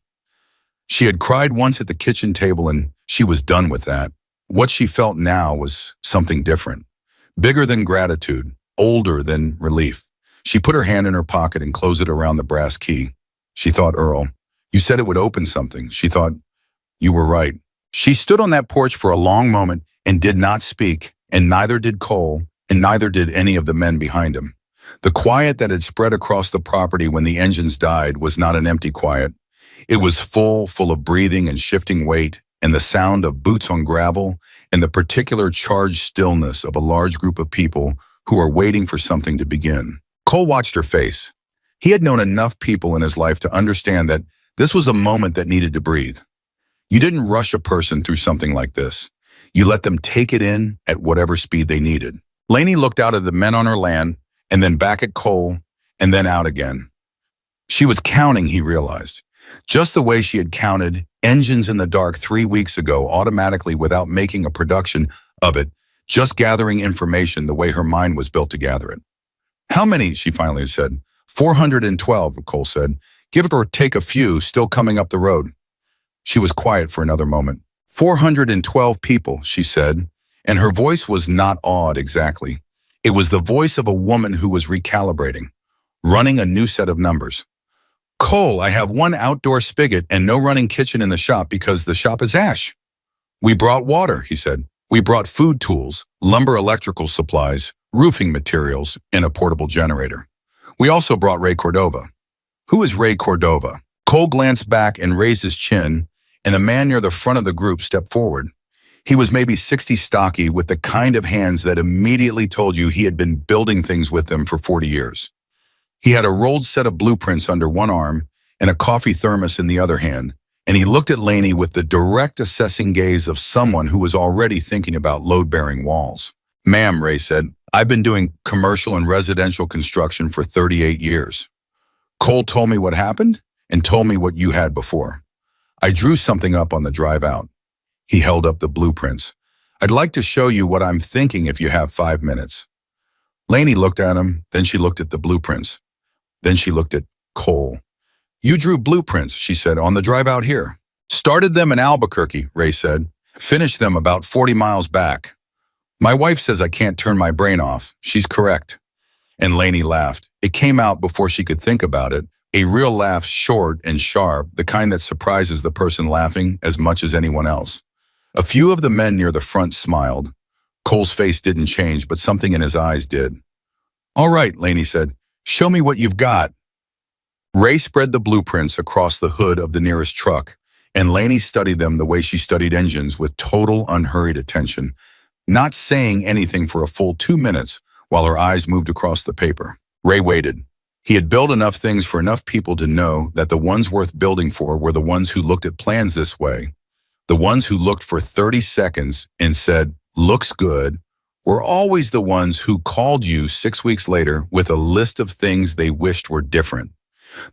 She had cried once at the kitchen table, and she was done with that. What she felt now was something different, bigger than gratitude, older than relief. She put her hand in her pocket and closed it around the brass key. She thought, "Earl, you said it would open something." She thought, "You were right." She stood on that porch for a long moment and did not speak, and neither did Cole, and neither did any of the men behind him. The quiet that had spread across the property when the engines died was not an empty quiet. It was full of breathing and shifting weight, and the sound of boots on gravel, and the particular charged stillness of a large group of people who are waiting for something to begin. Cole watched her face. He had known enough people in his life to understand that this was a moment that needed to breathe. You didn't rush a person through something like this. You let them take it in at whatever speed they needed. Lainey looked out at the men on her land, and then back at Cole, and then out again. She was counting, he realized, just the way she had counted engines in the dark 3 weeks ago, automatically without making a production of it, just gathering information the way her mind was built to gather it. "How many?" she finally said. 412, Cole said. "Give or take a few still coming up the road." She was quiet for another moment. 412 people, she said, and her voice was not awed exactly. It was the voice of a woman who was recalibrating, running a new set of numbers. "Cole, I have one outdoor spigot and no running kitchen in the shop because the shop is ash." "We brought water," he said. "We brought food tools, lumber, electrical supplies, roofing materials, and a portable generator. We also brought Ray Cordova." "Who is Ray Cordova?" Cole glanced back and raised his chin, and a man near the front of the group stepped forward. He was maybe 60, stocky, with the kind of hands that immediately told you he had been building things with them for 40 years. He had a rolled set of blueprints under one arm and a coffee thermos in the other hand, and he looked at Lainey with the direct assessing gaze of someone who was already thinking about load-bearing walls. "Ma'am," Ray said, "I've been doing commercial and residential construction for 38 years. Cole told me what happened and told me what you had before. I drew something up on the drive out." He held up the blueprints. "I'd like to show you what I'm thinking if you have 5 minutes." Lainey looked at him, then she looked at the blueprints. Then she looked at Cole. "You drew blueprints," she said, "on the drive out here." "Started them in Albuquerque," Ray said. "Finished them about 40 miles back. My wife says I can't turn my brain off. She's correct." And Lainey laughed. It came out before she could think about it. A real laugh, short and sharp, the kind that surprises the person laughing as much as anyone else. A few of the men near the front smiled. Cole's face didn't change, but something in his eyes did. "All right," Lainey said. "Show me what you've got." Ray spread the blueprints across the hood of the nearest truck, and Lainey studied them the way she studied engines, with total unhurried attention, not saying anything for a full 2 minutes while her eyes moved across the paper. Ray waited. He had built enough things for enough people to know that the ones worth building for were the ones who looked at plans this way. The ones who looked for 30 seconds and said, "Looks good," were always the ones who called you 6 weeks later with a list of things they wished were different.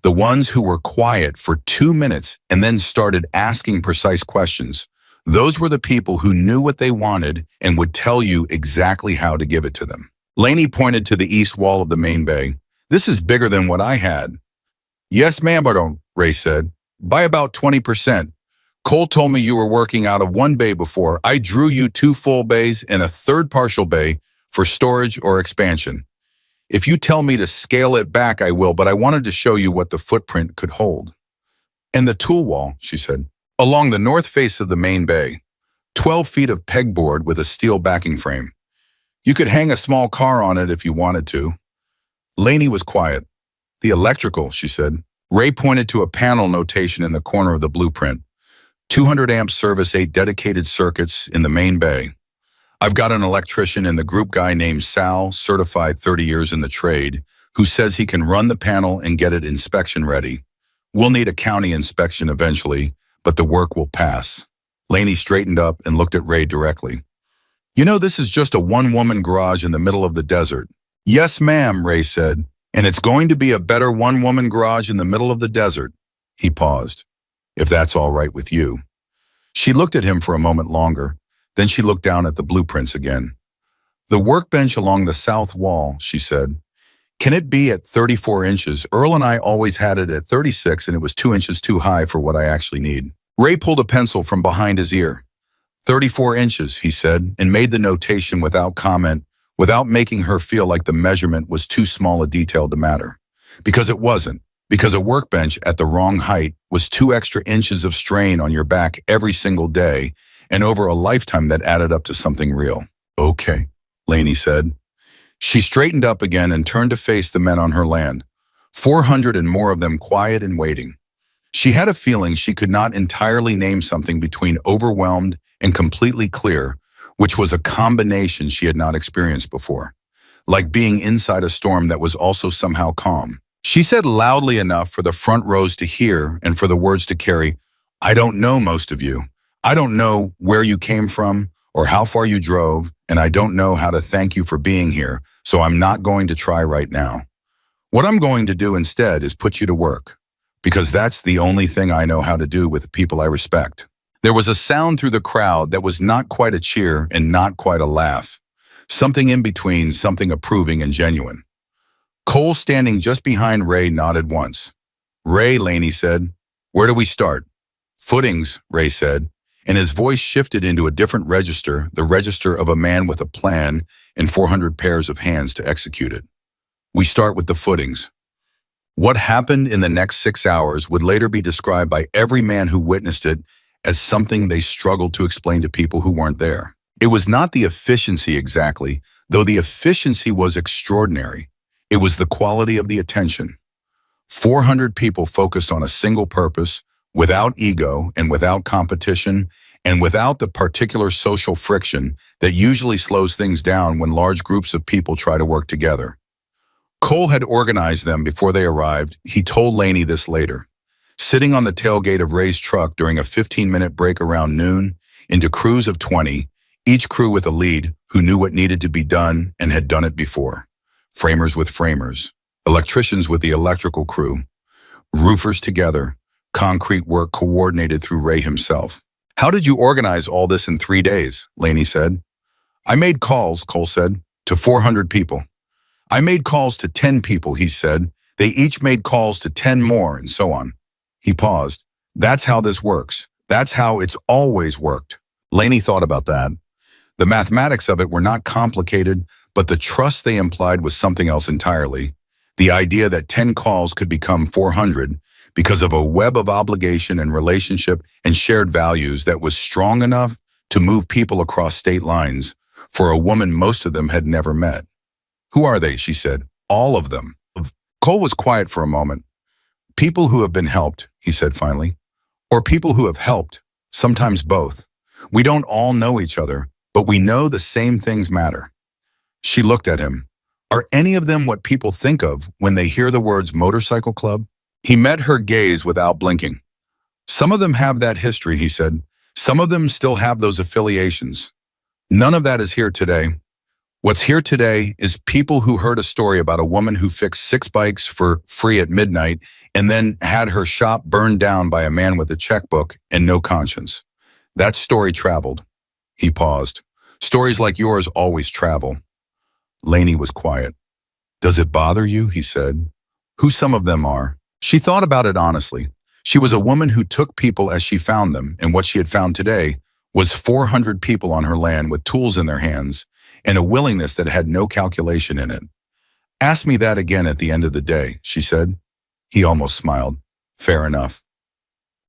The ones who were quiet for 2 minutes and then started asking precise questions. Those were the people who knew what they wanted and would tell you exactly how to give it to them. Lainey pointed to the east wall of the main bay. "This is bigger than what I had." "Yes, ma'am, Ray said. "By about 20%. Cole told me you were working out of one bay before. I drew you 2 full bays and a third partial bay for storage or expansion." If you tell me to scale it back, I will, but I wanted to show you what the footprint could hold. And the tool wall, she said, along the north face of the main bay, 12 feet of pegboard with a steel backing frame. You could hang a small car on it if you wanted to. Lainey was quiet. The electrical, she said. Ray pointed to a panel notation in the corner of the blueprint. 200 amp service, 8 dedicated circuits in the main bay. I've got an electrician in the group guy named Sal, certified 30 years in the trade, who says he can run the panel and get it inspection ready. We'll need a county inspection eventually, but the work will pass. Lainey straightened up and looked at Ray directly. You know, this is just a one-woman garage in the middle of the desert. Yes, ma'am, Ray said, and it's going to be a better one-woman garage in the middle of the desert. He paused. If that's all right with you. She looked at him for a moment longer. Then she looked down at the blueprints again. The workbench along the south wall, she said. Can it be at 34 inches? Earl and I always had it at 36 and it was 2 inches too high for what I actually need. Ray pulled a pencil from behind his ear. 34 inches, he said, and made the notation without comment, without making her feel like the measurement was too small a detail to matter. Because it wasn't. Because a workbench at the wrong height was 2 extra inches of strain on your back every single day, and over a lifetime that added up to something real. Okay, Lainey said. She straightened up again and turned to face the men on her land, 400 and more of them quiet and waiting. She had a feeling she could not entirely name something between overwhelmed and completely clear, which was a combination she had not experienced before, like being inside a storm that was also somehow calm. She said loudly enough for the front rows to hear and for the words to carry, I don't know most of you. I don't know where you came from or how far you drove, and I don't know how to thank you for being here, so I'm not going to try right now. What I'm going to do instead is put you to work, because that's the only thing I know how to do with the people I respect. There was a sound through the crowd that was not quite a cheer and not quite a laugh, something in between, something approving and genuine. Cole, standing just behind Ray, nodded once. Ray, Lainey said, where do we start? Footings, Ray said, and his voice shifted into a different register, the register of a man with a plan and 400 pairs of hands to execute it. We start with the footings. What happened in the next 6 hours would later be described by every man who witnessed it as something they struggled to explain to people who weren't there. It was not the efficiency exactly, though the efficiency was extraordinary. It was the quality of the attention. 400 people focused on a single purpose, without ego and without competition, and without the particular social friction that usually slows things down when large groups of people try to work together. Cole had organized them before they arrived. He told Lainey this later. Sitting on the tailgate of Ray's truck during a 15-minute break around noon, into crews of 20, each crew with a lead who knew what needed to be done and had done it before. Framers with framers, electricians with the electrical crew, roofers together, concrete work coordinated through Ray himself. How did you organize all this in 3 days? Lainey said. I made calls, Cole said, to 400 people. I made calls to 10 people, he said. They each made calls to 10 more, and so on. He paused. That's how this works. That's how it's always worked. Lainey thought about that. The mathematics of it were not complicated, but the trust they implied was something else entirely. The idea that 10 calls could become 400 because of a web of obligation and relationship and shared values that was strong enough to move people across state lines for a woman most of them had never met. Who are they? She said. All of them. Cole was quiet for a moment. People who have been helped, he said finally, or people who have helped, sometimes both. We don't all know each other, but we know the same things matter. She looked at him. Are any of them what people think of when they hear the words motorcycle club? He met her gaze without blinking. Some of them have that history, he said. Some of them still have those affiliations. None of that is here today. What's here today is people who heard a story about a woman who fixed 6 bikes for free at midnight and then had her shop burned down by a man with a checkbook and no conscience. That story traveled. He paused. Stories like yours always travel. Lainey was quiet. Does it bother you? He said. Who some of them are? She thought about it honestly. She was a woman who took people as she found them, and what she had found today was 400 people on her land with tools in their hands and a willingness that had no calculation in it. Ask me that again at the end of the day, she said. He almost smiled. Fair enough.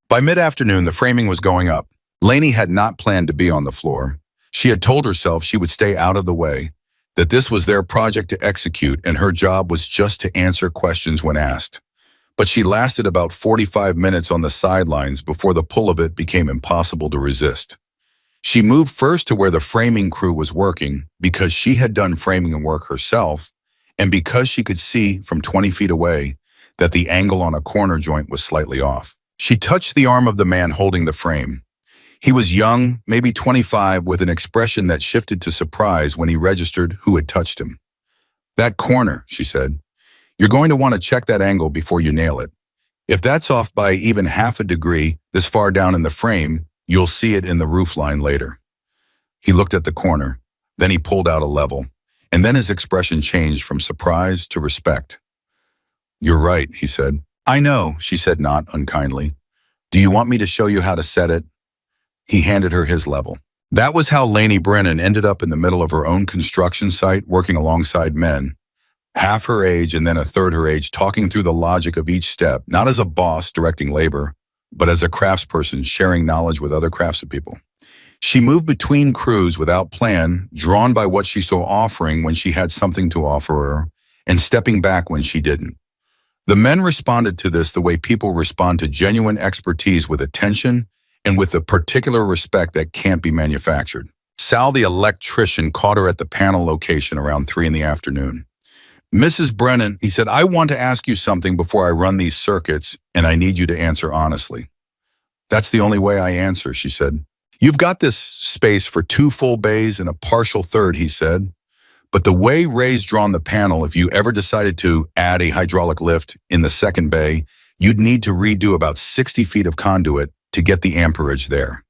By mid-afternoon, the framing was going up. Lainey had not planned to be on the floor. She had told herself she would stay out of the way, that this was their project to execute and her job was just to answer questions when asked. But she lasted about 45 minutes on the sidelines before the pull of it became impossible to resist. She moved first to where the framing crew was working because she had done framing work herself and because she could see from 20 feet away that the angle on a corner joint was slightly off. She touched the arm of the man holding the frame. He was young, maybe 25, with an expression that shifted to surprise when he registered who had touched him. That corner, she said. You're going to want to check that angle before you nail it. If that's off by even half a degree this far down in the frame, you'll see it in the roofline later. He looked at the corner, then he pulled out a level, and then his expression changed from surprise to respect. You're right, he said. I know, she said not unkindly. Do you want me to show you how to set it? He handed her his level. That was how Lainey Brennan ended up in the middle of her own construction site working alongside men, half her age and then a third her age, talking through the logic of each step, not as a boss directing labor, but as a craftsperson sharing knowledge with other craftspeople. She moved between crews without plan, drawn by what she saw offering when she had something to offer her, and stepping back when she didn't. The men responded to this the way people respond to genuine expertise, with attention and with the particular respect that can't be manufactured. Sal, the electrician, caught her at the panel location around 3 in the afternoon. Mrs. Brennan, he said, I want to ask you something before I run these circuits, and I need you to answer honestly. That's the only way I answer, she said. You've got this space for 2 full bays and a partial third, he said. But the way Ray's drawn the panel, if you ever decided to add a hydraulic lift in the second bay, you'd need to redo about 60 feet of conduit to get the amperage there.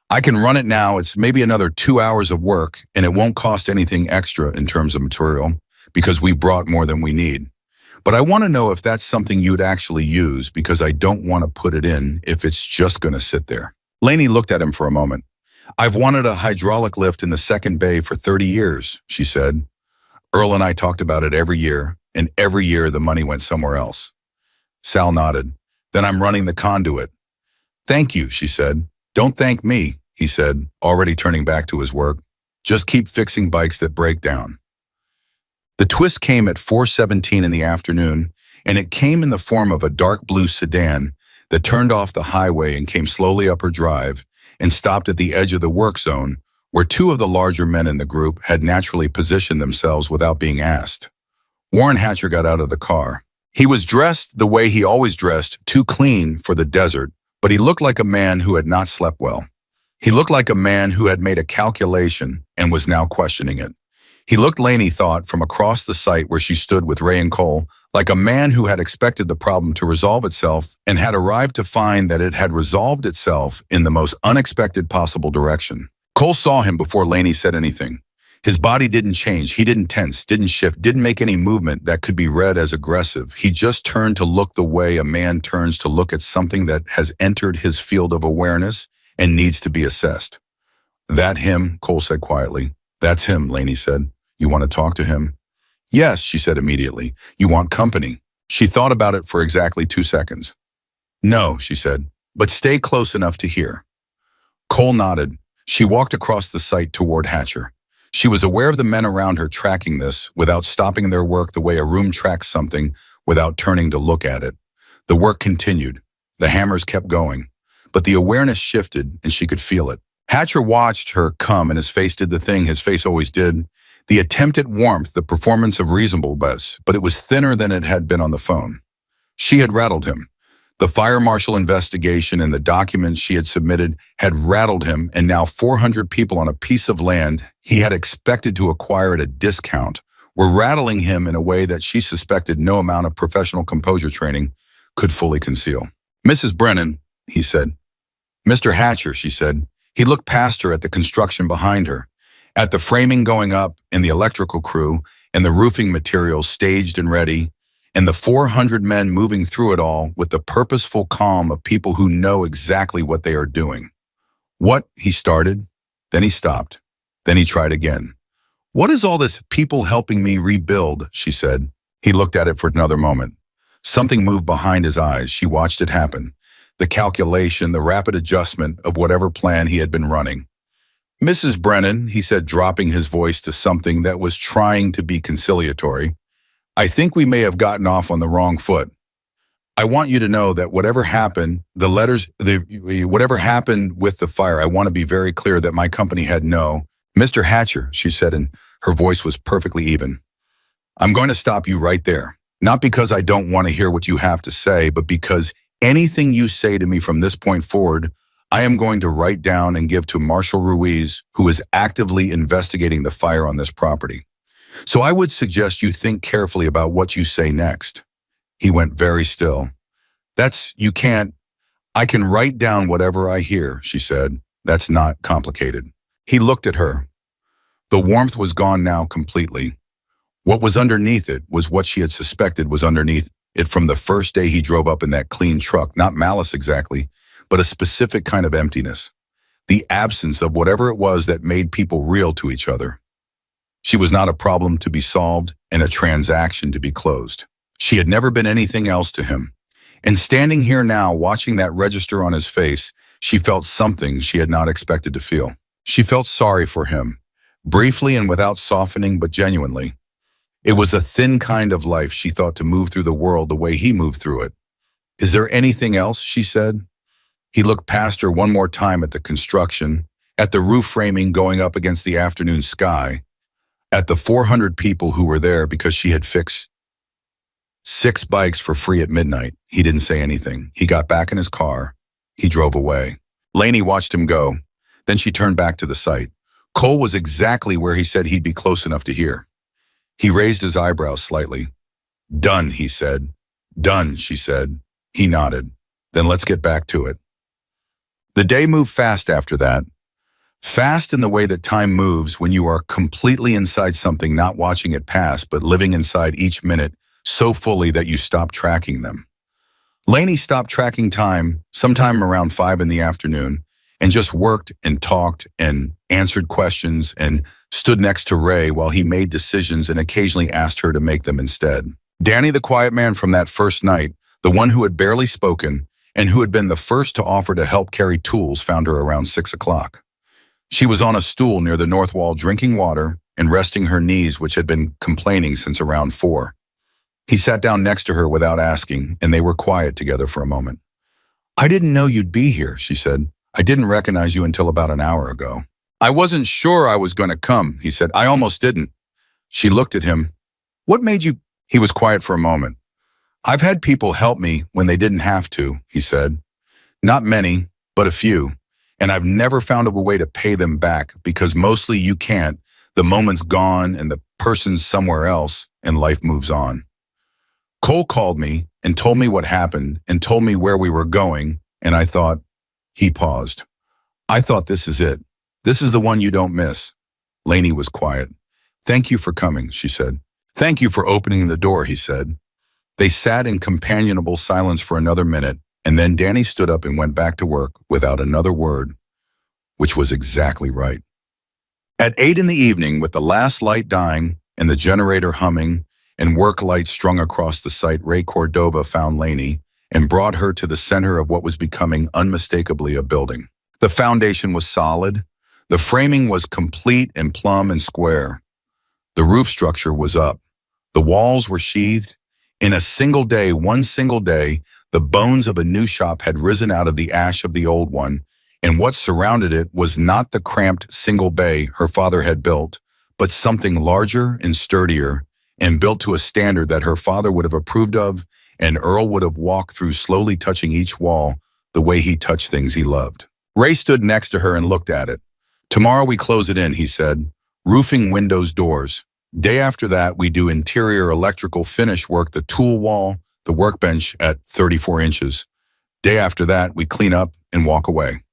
I can run it now. It's maybe another 2 hours of work, and it won't cost anything extra in terms of material because we brought more than we need. But I want to know if that's something you'd actually use, because I don't want to put it in if it's just going to sit there. Lainey looked at him for a moment. I've wanted a hydraulic lift in the second bay for 30 years, she said. Earl and I talked about it every year, and every year the money went somewhere else. Sal nodded. Then I'm running the conduit. Thank you, she said. Don't thank me, he said, already turning back to his work. Just keep fixing bikes that break down. The twist came at 4:17 in the afternoon, and it came in the form of a dark blue sedan that turned off the highway and came slowly up her drive and stopped at the edge of the work zone where 2 of the larger men in the group had naturally positioned themselves without being asked. Warren Hatcher got out of the car. He was dressed the way he always dressed, too clean for the desert, but he looked like a man who had not slept well. He looked like a man who had made a calculation and was now questioning it. He looked, Lainey thought, from across the site where she stood with Ray and Cole, like a man who had expected the problem to resolve itself and had arrived to find that it had resolved itself in the most unexpected possible direction. Cole saw him before Lainey said anything. His body didn't change. He didn't tense, didn't shift, didn't make any movement that could be read as aggressive. He just turned to look the way a man turns to look at something that has entered his field of awareness and needs to be assessed. That him, Cole said quietly. That's him, Lainey said. You want to talk to him? Yes, she said immediately. You want company? She thought about it for exactly 2 seconds. No, she said, but stay close enough to hear. Cole nodded. She walked across the site toward Hatcher. She was aware of the men around her tracking this without stopping their work the way a room tracks something without turning to look at it. The work continued. The hammers kept going, but the awareness shifted and she could feel it. Hatcher watched her come and his face did the thing his face always did. The attempt at warmth, the performance of reasonableness, but it was thinner than it had been on the phone. She had rattled him. The fire marshal investigation and the documents she had submitted had rattled him, and now 400 people on a piece of land he had expected to acquire at a discount were rattling him in a way that she suspected no amount of professional composure training could fully conceal. Mrs. Brennan, he said. Mr. Hatcher, she said. He looked past her at the construction behind her, at the framing going up and the electrical crew and the roofing materials staged and ready, and the 400 men moving through it all with the purposeful calm of people who know exactly what they are doing. What, he started, then he stopped, then he tried again. What is all this people helping me rebuild, she said. He looked at it for another moment. Something moved behind his eyes. She watched it happen. The calculation, the rapid adjustment of whatever plan he had been running. Mrs. Brennan, he said, dropping his voice to something that was trying to be conciliatory, I think we may have gotten off on the wrong foot. I want you to know that whatever happened, whatever happened with the fire, I want to be very clear that my company had no. Mr. Hatcher, she said, and her voice was perfectly even. I'm going to stop you right there. Not because I don't want to hear what you have to say, but because anything you say to me from this point forward, I am going to write down and give to Marshal Ruiz, who is actively investigating the fire on this property. So I would suggest you think carefully about what you say next. He went very still. You can't. I can write down whatever I hear, she said. That's not complicated. He looked at her. The warmth was gone now completely. What was underneath it was what she had suspected was underneath it from the first day he drove up in that clean truck, not malice exactly, but a specific kind of emptiness. The absence of whatever it was that made people real to each other. She was not a problem to be solved and a transaction to be closed. She had never been anything else to him. And standing here now, watching that register on his face, she felt something she had not expected to feel. She felt sorry for him, briefly and without softening, but genuinely. It was a thin kind of life she thought to move through the world the way he moved through it. Is there anything else, she said? He looked past her one more time at the construction, at the roof framing going up against the afternoon sky, at the 400 people who were there because she had fixed 6 bikes for free at midnight. He didn't say anything. He got back in his car. He drove away. Lainey watched him go. Then she turned back to the site. Cole was exactly where he said he'd be close enough to hear. He raised his eyebrows slightly. Done, he said. Done, she said. He nodded. Then let's get back to it. The day moved fast after that. Fast in the way that time moves when you are completely inside something, not watching it pass, but living inside each minute so fully that you stop tracking them. Lainey stopped tracking time sometime around 5 in the afternoon and just worked and talked and answered questions and stood next to Ray while he made decisions and occasionally asked her to make them instead. Danny, the quiet man from that first night, the one who had barely spoken and who had been the first to offer to help carry tools, found her around 6 o'clock. She was on a stool near the north wall drinking water and resting her knees, which had been complaining since around 4. He sat down next to her without asking, and they were quiet together for a moment. I didn't know you'd be here, she said. I didn't recognize you until about an hour ago. I wasn't sure I was going to come, he said. I almost didn't. She looked at him. What made you? He was quiet for a moment. I've had people help me when they didn't have to, he said. Not many, but a few. And I've never found a way to pay them back because mostly you can't. The moment's gone and the person's somewhere else and life moves on. Cole called me and told me what happened and told me where we were going, and I thought, he paused. I thought this is it. This is the one you don't miss. Lainey was quiet. Thank you for coming, she said. Thank you for opening the door, he said. They sat in companionable silence for another minute, and then Danny stood up and went back to work without another word, which was exactly right. At 8 in the evening, with the last light dying and the generator humming and work lights strung across the site, Ray Cordova found Lainey and brought her to the center of what was becoming unmistakably a building. The foundation was solid. The framing was complete and plumb and square. The roof structure was up. The walls were sheathed. In a single day, one single day, the bones of a new shop had risen out of the ash of the old one, and what surrounded it was not the cramped single bay her father had built, but something larger and sturdier, and built to a standard that her father would have approved of, and Earl would have walked through, slowly touching each wall the way he touched things he loved. Ray stood next to her and looked at it. Tomorrow we close it in, he said. Roofing, windows, doors. Day after that, we do interior electrical finish work, the tool wall, the workbench at 34 inches. Day after that, we clean up and walk away.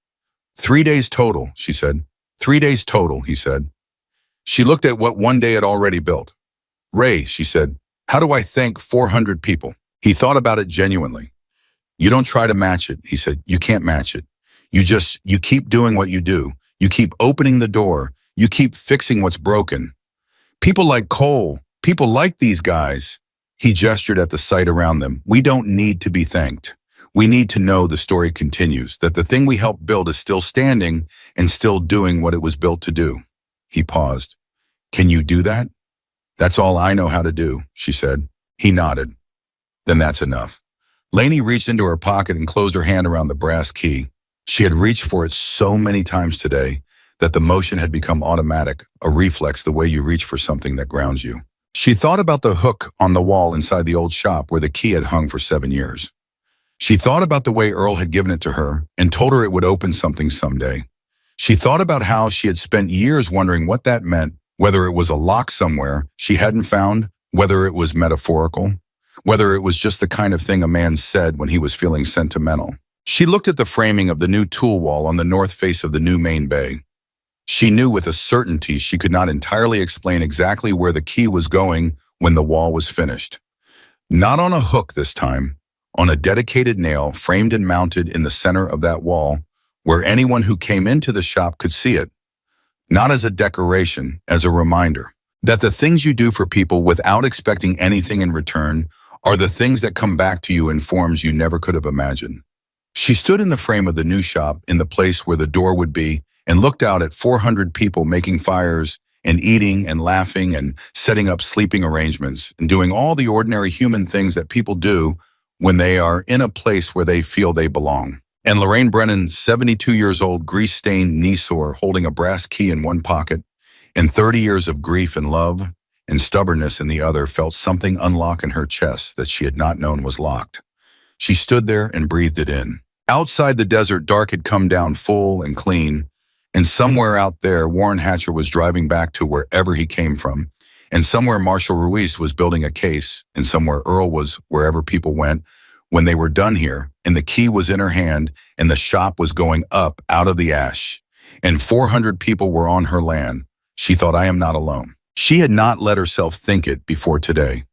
3 days total, she said. 3 days total, he said. She looked at what one day had already built. Ray, she said, how do I thank 400 people? He thought about it genuinely. You don't try to match it, he said. You can't match it. You keep doing what you do. You keep opening the door. You keep fixing what's broken. People like Cole, people like these guys. He gestured at the site around them. We don't need to be thanked. We need to know the story continues, that the thing we helped build is still standing and still doing what it was built to do. He paused. Can you do that? That's all I know how to do, she said. He nodded. Then that's enough. Lainey reached into her pocket and closed her hand around the brass key. She had reached for it so many times today that the motion had become automatic, a reflex the way you reach for something that grounds you. She thought about the hook on the wall inside the old shop where the key had hung for 7 years. She thought about the way Earl had given it to her and told her it would open something someday. She thought about how she had spent years wondering what that meant, whether it was a lock somewhere she hadn't found, whether it was metaphorical, whether it was just the kind of thing a man said when he was feeling sentimental. She looked at the framing of the new tool wall on the north face of the new main bay. She knew with a certainty she could not entirely explain exactly where the key was going when the wall was finished. Not on a hook this time, on a dedicated nail framed and mounted in the center of that wall, where anyone who came into the shop could see it. Not as a decoration, as a reminder that the things you do for people without expecting anything in return are the things that come back to you in forms you never could have imagined. She stood in the frame of the new shop in the place where the door would be and looked out at 400 people making fires and eating and laughing and setting up sleeping arrangements and doing all the ordinary human things that people do when they are in a place where they feel they belong. And Lorraine Brennan, 72 years old, grease-stained, knee-sore, holding a brass key in one pocket, and 30 years of grief and love and stubbornness in the other, felt something unlock in her chest that she had not known was locked. She stood there and breathed it in. Outside the desert, dark had come down full and clean, and somewhere out there, Warren Hatcher was driving back to wherever he came from, and somewhere Marshall Ruiz was building a case, and somewhere Earl was wherever people went when they were done here, and the key was in her hand, and the shop was going up out of the ash, and 400 people were on her land. She thought, I am not alone. She had not let herself think it before today.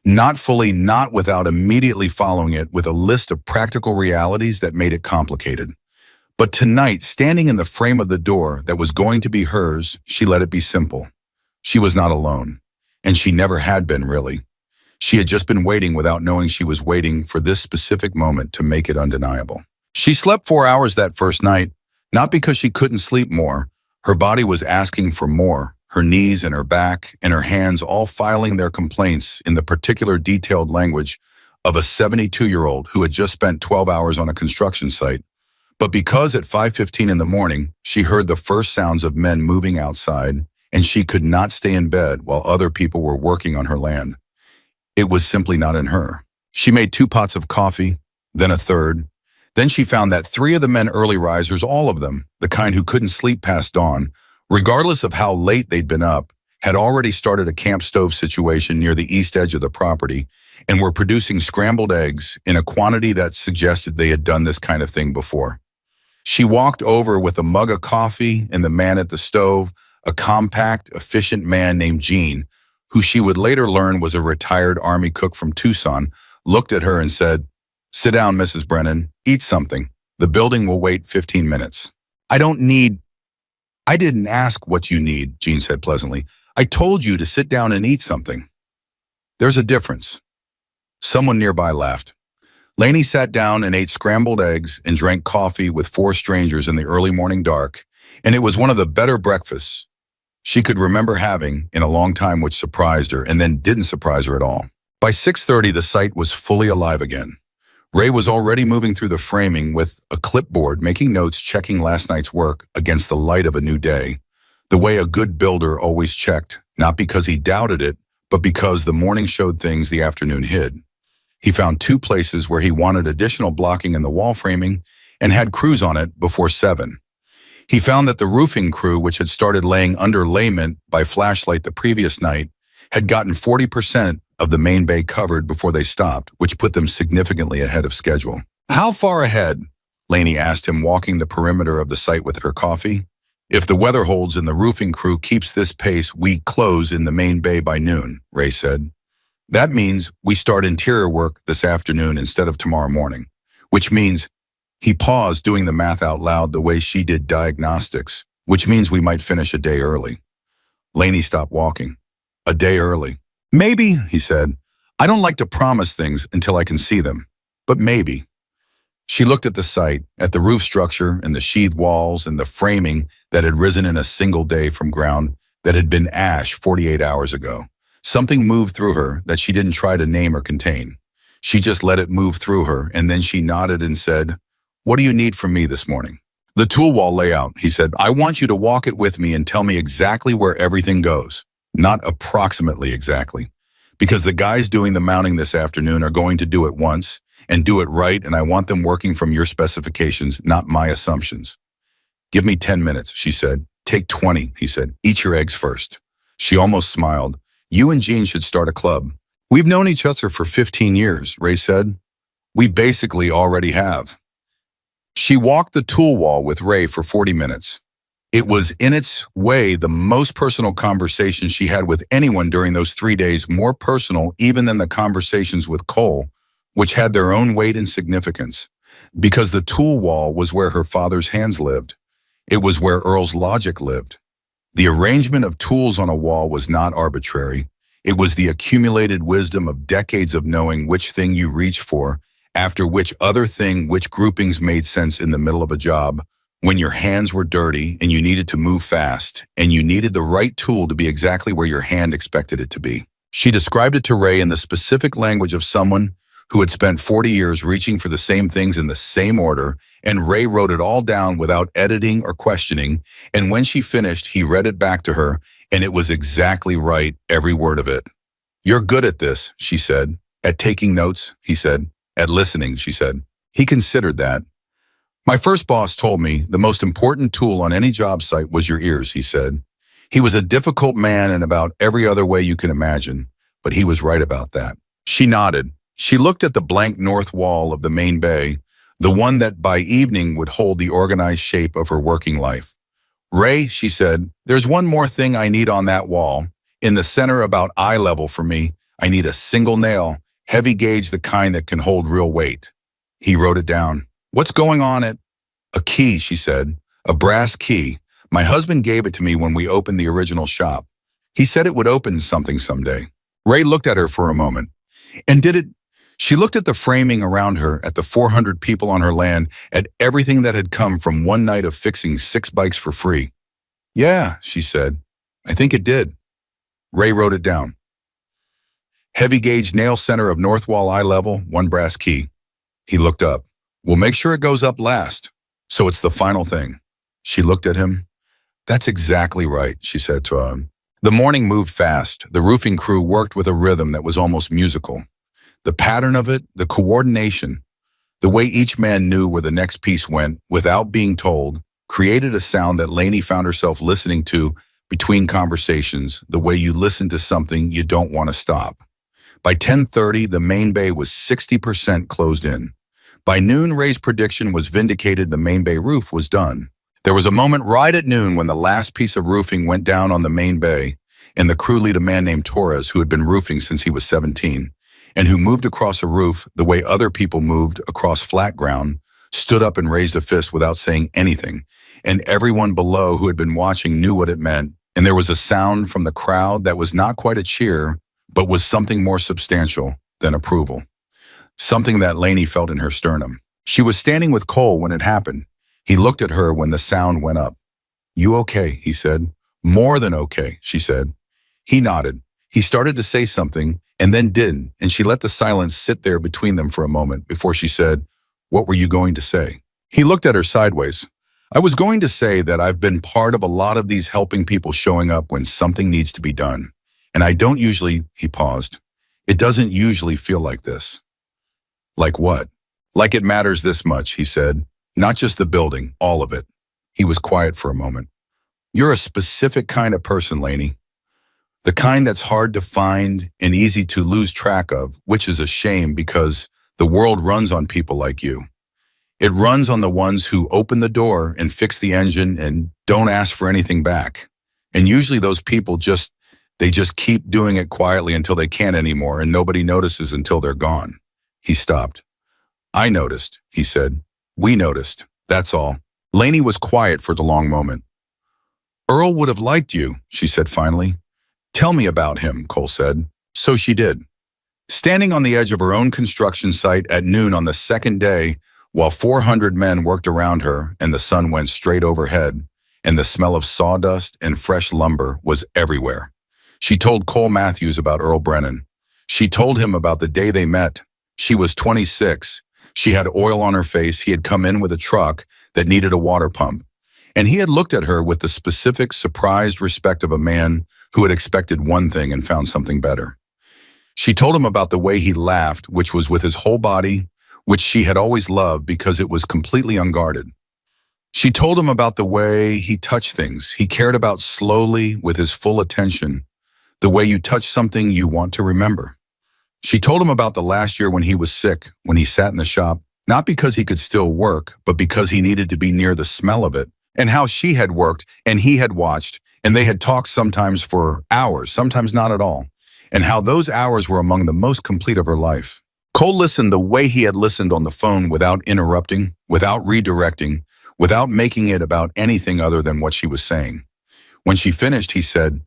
Not fully, not without immediately following it with a list of practical realities that made it complicated. But tonight, standing in the frame of the door that was going to be hers, she let it be simple. She was not alone, and she never had been, really. She had just been waiting without knowing she was waiting for this specific moment to make it undeniable. She slept 4 hours that first night, not because she couldn't sleep more. Her body was asking for more, her knees and her back and her hands all filing their complaints in the particular detailed language of a 72-year-old who had just spent 12 hours on a construction site. But because at 5:15 in the morning, she heard the first sounds of men moving outside, and she could not stay in bed while other people were working on her land. It was simply not in her. She made 2 pots of coffee, then a third. Then she found that 3 of the men early risers, all of them, the kind who couldn't sleep past dawn, regardless of how late they'd been up, had already started a camp stove situation near the east edge of the property and were producing scrambled eggs in a quantity that suggested they had done this kind of thing before. She walked over with a mug of coffee and the man at the stove, a compact, efficient man named Gene, who she would later learn was a retired Army cook from Tucson, looked at her and said, "Sit down, Mrs. Brennan. Eat something. The building will wait 15 minutes. I didn't ask what you need," Gene said pleasantly. "I told you to sit down and eat something." There's a difference. Someone nearby laughed. Lainey sat down and ate scrambled eggs and drank coffee with 4 strangers in the early morning dark, and it was one of the better breakfasts she could remember having in a long time, which surprised her and then didn't surprise her at all. By 6:30, the site was fully alive again. Ray was already moving through the framing with a clipboard, making notes, checking last night's work against the light of a new day, the way a good builder always checked, not because he doubted it, but because the morning showed things the afternoon hid. He found 2 places where he wanted additional blocking in the wall framing and had crews on it before 7. He found that the roofing crew, which had started laying underlayment by flashlight the previous night, had gotten 40% of the main bay covered before they stopped, which put them significantly ahead of schedule. "How far ahead?" Lainey asked him, walking the perimeter of the site with her coffee. "If the weather holds and the roofing crew keeps this pace, we close in the main bay by noon," Ray said. "That means we start interior work this afternoon instead of tomorrow morning, which means," he paused, doing the math out loud the way she did diagnostics, "which means we might finish a day early." Lainey stopped walking. "A day early." "Maybe," he said. I don't like to promise things until I can see them, but maybe. She looked at the site, at the roof structure and the sheathed walls and the framing that had risen in a single day from ground that had been ash 48 hours ago. Something moved through her that she didn't try to name or contain. She just let it move through her, and then she nodded and said, "What do you need from me this morning?" "The tool wall layout," he said. "I want you to walk it with me and tell me exactly where everything goes. Not approximately exactly. Because the guys doing the mounting this afternoon are going to do it once, and do it right, and I want them working from your specifications, not my assumptions." "Give me 10 minutes, she said. "Take 20, he said. "Eat your eggs first." She almost smiled. "You and Jean should start a club." "We've known each other for 15 years, Ray said. "We basically already have." She walked the tool wall with Ray for 40 minutes. It was, in its way, the most personal conversation she had with anyone during those 3 days, more personal even than the conversations with Cole, which had their own weight and significance. Because the tool wall was where her father's hands lived. It was where Earl's logic lived. The arrangement of tools on a wall was not arbitrary. It was the accumulated wisdom of decades of knowing which thing you reach for, after which other thing, which groupings made sense in the middle of a job, when your hands were dirty and you needed to move fast, and you needed the right tool to be exactly where your hand expected it to be. She described it to Ray in the specific language of someone who had spent 40 years reaching for the same things in the same order, and Ray wrote it all down without editing or questioning, and when she finished, he read it back to her, and it was exactly right, every word of it. "You're good at this," she said. "At taking notes," he said. "At listening," she said. He considered that. "My first boss told me the most important tool on any job site was your ears," he said. He was a difficult man in about every other way you can imagine, but he was right about that. She nodded. She looked at the blank north wall of the main bay, the one that by evening would hold the organized shape of her working life. "Ray," she said, "there's one more thing I need on that wall. In the center about eye level for me, I need a single nail, heavy gauge, the kind that can hold real weight." He wrote it down. "What's going on at—" "A key," she said. "A brass key. My husband gave it to me when we opened the original shop. He said it would open something someday." Ray looked at her for a moment. "And did it—" She looked at the framing around her, at the 400 people on her land, at everything that had come from one night of fixing 6 bikes for free. "Yeah," she said. "I think it did." Ray wrote it down. "Heavy gauge nail center of north wall eye level, 1 brass key." He looked up. "We'll make sure it goes up last. So it's the final thing." She looked at him. "That's exactly right," she said to him. The morning moved fast. The roofing crew worked with a rhythm that was almost musical. The pattern of it, the coordination, the way each man knew where the next piece went without being told, created a sound that Lainey found herself listening to between conversations, the way you listen to something you don't want to stop. By 10:30, the main bay was 60% closed in. By noon, Ray's prediction was vindicated. The main bay roof was done. There was a moment right at noon when the last piece of roofing went down on the main bay, and the crew lead, a man named Torres, who had been roofing since he was 17, and who moved across a roof the way other people moved across flat ground, stood up and raised a fist without saying anything, and everyone below who had been watching knew what it meant, and there was a sound from the crowd that was not quite a cheer, but was something more substantial than approval. Something that Lainey felt in her sternum. She was standing with Cole when it happened. He looked at her when the sound went up. "You okay?" he said. "More than okay," she said. He nodded. He started to say something, and then didn't, and she let the silence sit there between them for a moment before she said, "What were you going to say?" He looked at her sideways. "I was going to say that I've been part of a lot of these, helping people, showing up when something needs to be done. And I don't usually—" he paused. "It doesn't usually feel like this." "Like what?" "Like it matters this much," he said. "Not just the building, all of it." He was quiet for a moment. "You're a specific kind of person, Lainey. The kind that's hard to find and easy to lose track of, which is a shame because the world runs on people like you. It runs on the ones who open the door and fix the engine and don't ask for anything back. And usually those people they just keep doing it quietly until they can't anymore, and nobody notices until they're gone." He stopped. "I noticed," he said. "We noticed. That's all." Lainey was quiet for the long moment. "Earl would have liked you," she said finally. "Tell me about him," Cole said. So she did. Standing on the edge of her own construction site at noon on the second day, while 400 men worked around her and the sun went straight overhead, and the smell of sawdust and fresh lumber was everywhere. She told Cole Matthews about Earl Brennan. She told him about the day they met. She was 26. She had oil on her face. He had come in with a truck that needed a water pump. And he had looked at her with the specific, surprised respect of a man who had expected one thing and found something better. She told him about the way he laughed, which was with his whole body, which she had always loved because it was completely unguarded. She told him about the way he touched things. He cared about slowly with his full attention, the way you touch something you want to remember. She told him about the last year when he was sick, when he sat in the shop, not because he could still work, but because he needed to be near the smell of it, and how she had worked and he had watched, and they had talked sometimes for hours, sometimes not at all, and how those hours were among the most complete of her life. Cole listened the way he had listened on the phone, without interrupting, without redirecting, without making it about anything other than what she was saying. When she finished, he said,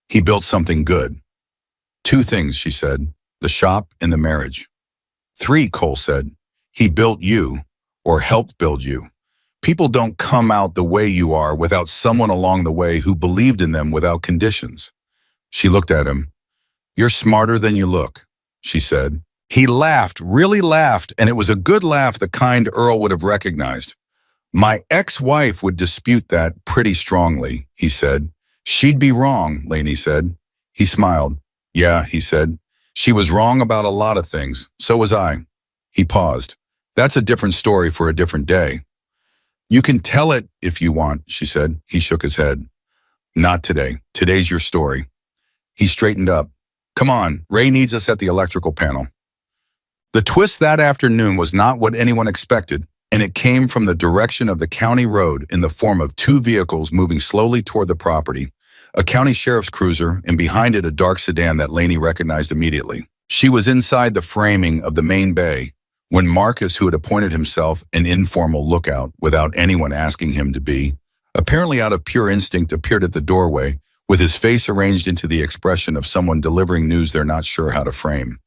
"He built something good." 2 things, she said, the shop and the marriage. 3, Cole said, he built you, or helped build you. People don't come out the way you are without someone along the way who believed in them without conditions. She looked at him. "You're smarter than you look," she said. He laughed, really laughed, and it was a good laugh, the kind Earl would have recognized. "My ex-wife would dispute that pretty strongly," he said. "She'd be wrong," Laney said. He smiled. "Yeah," he said. "She was wrong about a lot of things. So was I." He paused. "That's a different story for a different day." "You can tell it if you want," she said. He shook his head. "Not today. Today's your story." He straightened up. "Come on, Ray needs us at the electrical panel." The twist that afternoon was not what anyone expected, and it came from the direction of the county road in the form of 2 vehicles moving slowly toward the property, a county sheriff's cruiser, and behind it a dark sedan that Laney recognized immediately. She was inside the framing of the main bay when Marcus, who had appointed himself an informal lookout without anyone asking him to be, apparently out of pure instinct, appeared at the doorway with his face arranged into the expression of someone delivering news they're not sure how to frame.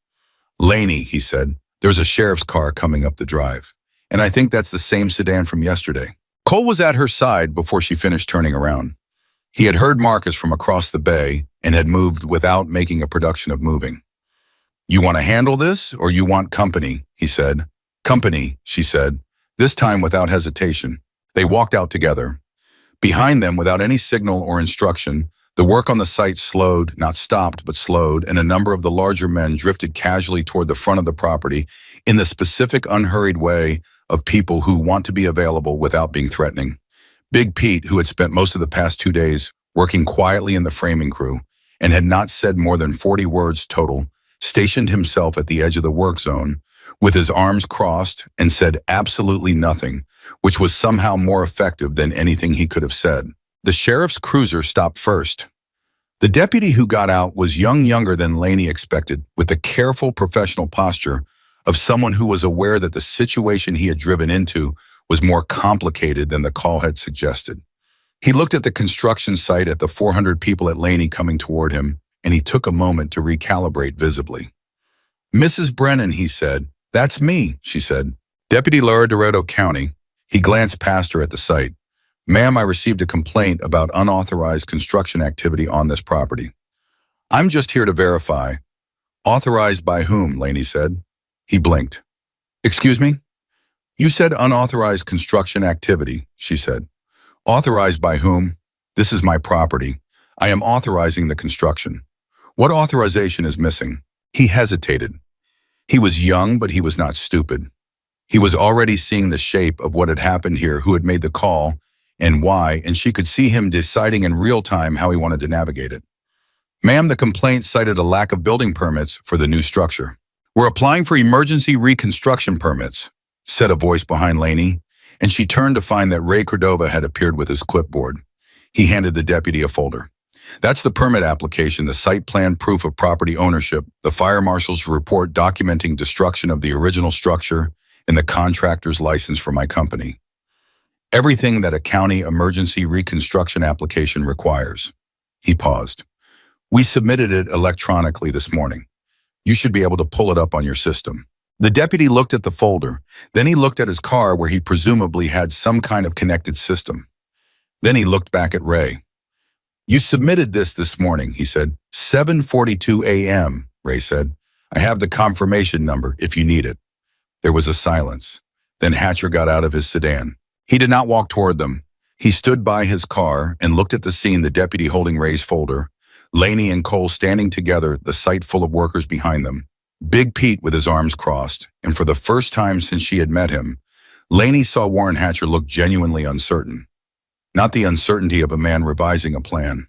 "Laney," he said, "there's a sheriff's car coming up the drive, and I think that's the same sedan from yesterday." Cole was at her side before she finished turning around. He had heard Marcus from across the bay and had moved without making a production of moving. "You want to handle this, or you want company?" he said. "Company," she said, this time without hesitation. They walked out together. Behind them, without any signal or instruction, the work on the site slowed, not stopped, but slowed, and a number of the larger men drifted casually toward the front of the property in the specific unhurried way of people who want to be available without being threatening. Big Pete, who had spent most of the past 2 days working quietly in the framing crew and had not said more than 40 words total, stationed himself at the edge of the work zone with his arms crossed and said absolutely nothing, which was somehow more effective than anything he could have said. The sheriff's cruiser stopped first. The deputy who got out was younger than Laney expected, with the careful professional posture of someone who was aware that the situation he had driven into was more complicated than the call had suggested. He looked at the construction site, at the 400 people at Laney coming toward him, and he took a moment to recalibrate visibly. "Mrs. Brennan," he said. "That's me," she said. "Deputy Laura Dorado County." He glanced past her at the site. "Ma'am, I received a complaint about unauthorized construction activity on this property." "I'm just here to verify." "Authorized by whom?" Laney said. He blinked. "Excuse me?" "You said unauthorized construction activity," she said. "Authorized by whom?" "This is my property. I am authorizing the construction." "What authorization is missing?" He hesitated. He was young, but he was not stupid. He was already seeing the shape of what had happened here, who had made the call, and why, and she could see him deciding in real time how he wanted to navigate it. "Ma'am, the complaint cited a lack of building permits for the new structure." "We're applying for emergency reconstruction permits," said a voice behind Laney, and she turned to find that Ray Cordova had appeared with his clipboard. He handed the deputy a folder. "That's the permit application, the site plan proof of property ownership, the fire marshal's report documenting destruction of the original structure, and the contractor's license for my company. Everything that a county emergency reconstruction application requires." He paused. "We submitted it electronically this morning." You should be able to pull it up on your system. The deputy looked at the folder. Then he looked at his car where he presumably had some kind of connected system. Then he looked back at Ray. You submitted this morning, he said. 7:42 a.m., Ray said. I have the confirmation number if you need it. There was a silence. Then Hatcher got out of his sedan. He did not walk toward them. He stood by his car and looked at the scene, the deputy holding Ray's folder, Laney and Cole standing together, the site full of workers behind them, Big Pete with his arms crossed, and for the first time since she had met him, Laney saw Warren Hatcher look genuinely uncertain. Not the uncertainty of a man revising a plan.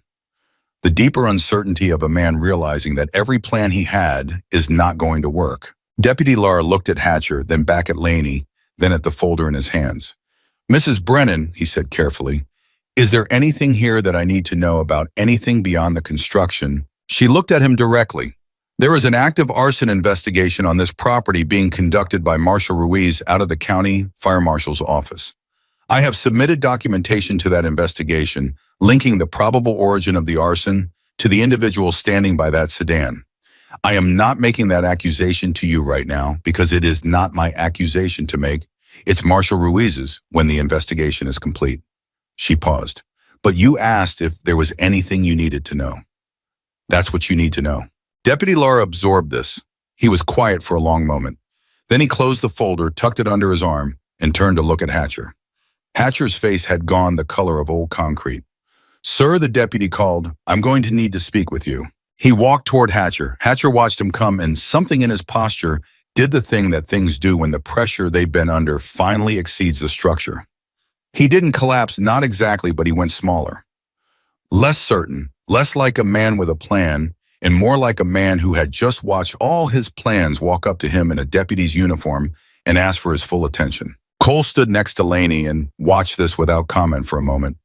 The deeper uncertainty of a man realizing that every plan he had is not going to work. Deputy Lara looked at Hatcher, then back at Laney, then at the folder in his hands. Mrs. Brennan, he said carefully, is there anything here that I need to know about anything beyond the construction? She looked at him directly. There is an active arson investigation on this property being conducted by Marshal Ruiz out of the county fire marshal's office. I have submitted documentation to that investigation, linking the probable origin of the arson to the individual standing by that sedan. I am not making that accusation to you right now because it is not my accusation to make. It's Marshal Ruiz's when the investigation is complete. She paused. But you asked if there was anything you needed to know. That's what you need to know. Deputy Lara absorbed this. He was quiet for a long moment. Then he closed the folder, tucked it under his arm, and turned to look at Hatcher. Hatcher's face had gone the color of old concrete. Sir, the deputy called, I'm going to need to speak with you. He walked toward Hatcher. Hatcher watched him come, and something in his posture did the thing that things do when the pressure they've been under finally exceeds the structure. He didn't collapse, not exactly, but he went smaller. Less certain, less like a man with a plan, and more like a man who had just watched all his plans walk up to him in a deputy's uniform and ask for his full attention. Cole stood next to Laney and watched this without comment for a moment.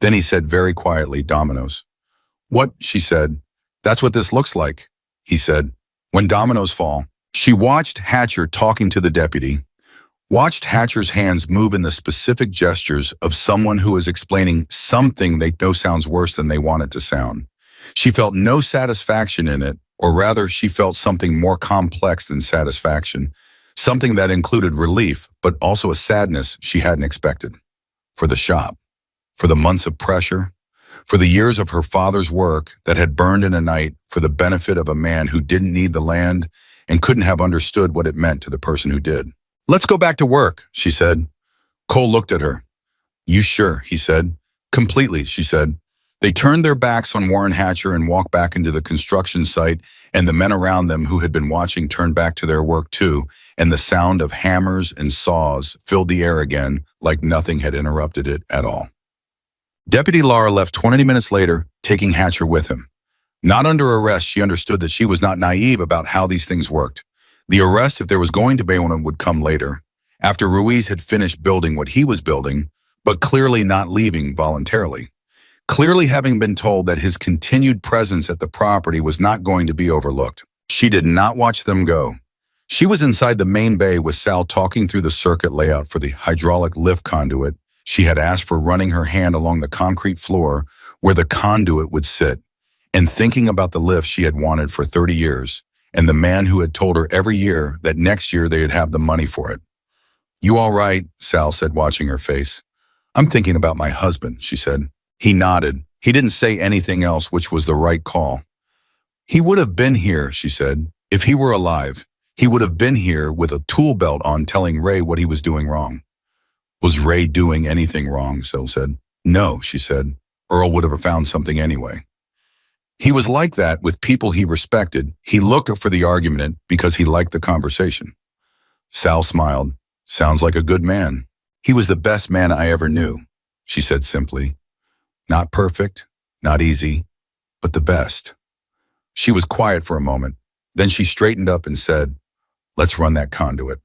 Then he said very quietly, dominoes. What? She said. That's what this looks like, he said. When dominoes fall. She watched Hatcher talking to the deputy, watched Hatcher's hands move in the specific gestures of someone who is explaining something they know sounds worse than they want it to sound. She felt no satisfaction in it, or rather she felt something more complex than satisfaction, something that included relief, but also a sadness she hadn't expected. For the shop, for the months of pressure, for the years of her father's work that had burned in a night for the benefit of a man who didn't need the land and couldn't have understood what it meant to the person who did. Let's go back to work, she said. Cole looked at her. You sure, he said. Completely, she said. They turned their backs on Warren Hatcher and walked back into the construction site, and the men around them who had been watching turned back to their work too, and the sound of hammers and saws filled the air again like nothing had interrupted it at all. Deputy Lara left 20 minutes later, taking Hatcher with him. Not under arrest, she understood that she was not naive about how these things worked. The arrest, if there was going to be one, would come later, after Ruiz had finished building what he was building, but clearly not leaving voluntarily. Clearly having been told that his continued presence at the property was not going to be overlooked. She did not watch them go. She was inside the main bay with Sal talking through the circuit layout for the hydraulic lift conduit she had asked for, running her hand along the concrete floor where the conduit would sit, and thinking about the lift she had wanted for 30 years, and the man who had told her every year that next year they'd have the money for it. You all right? Sal said, watching her face. I'm thinking about my husband, she said. He nodded. He didn't say anything else, which was the right call. He would have been here, she said. If he were alive, he would have been here with a tool belt on telling Ray what he was doing wrong. Was Ray doing anything wrong? Sal said. No, she said. Earl would have found something anyway. He was like that with people he respected. He looked for the argument because he liked the conversation. Sal smiled. Sounds like a good man. He was the best man I ever knew, she said simply. Not perfect, not easy, but the best. She was quiet for a moment. Then she straightened up and said, let's run that conduit.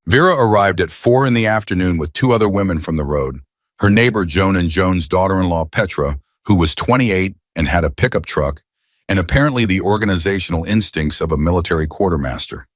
Vera arrived at 4 in the afternoon with 2 other women from the road. Her neighbor Joan and Joan's daughter-in-law Petra, who was 28 and had a pickup truck, and apparently the organizational instincts of a military quartermaster.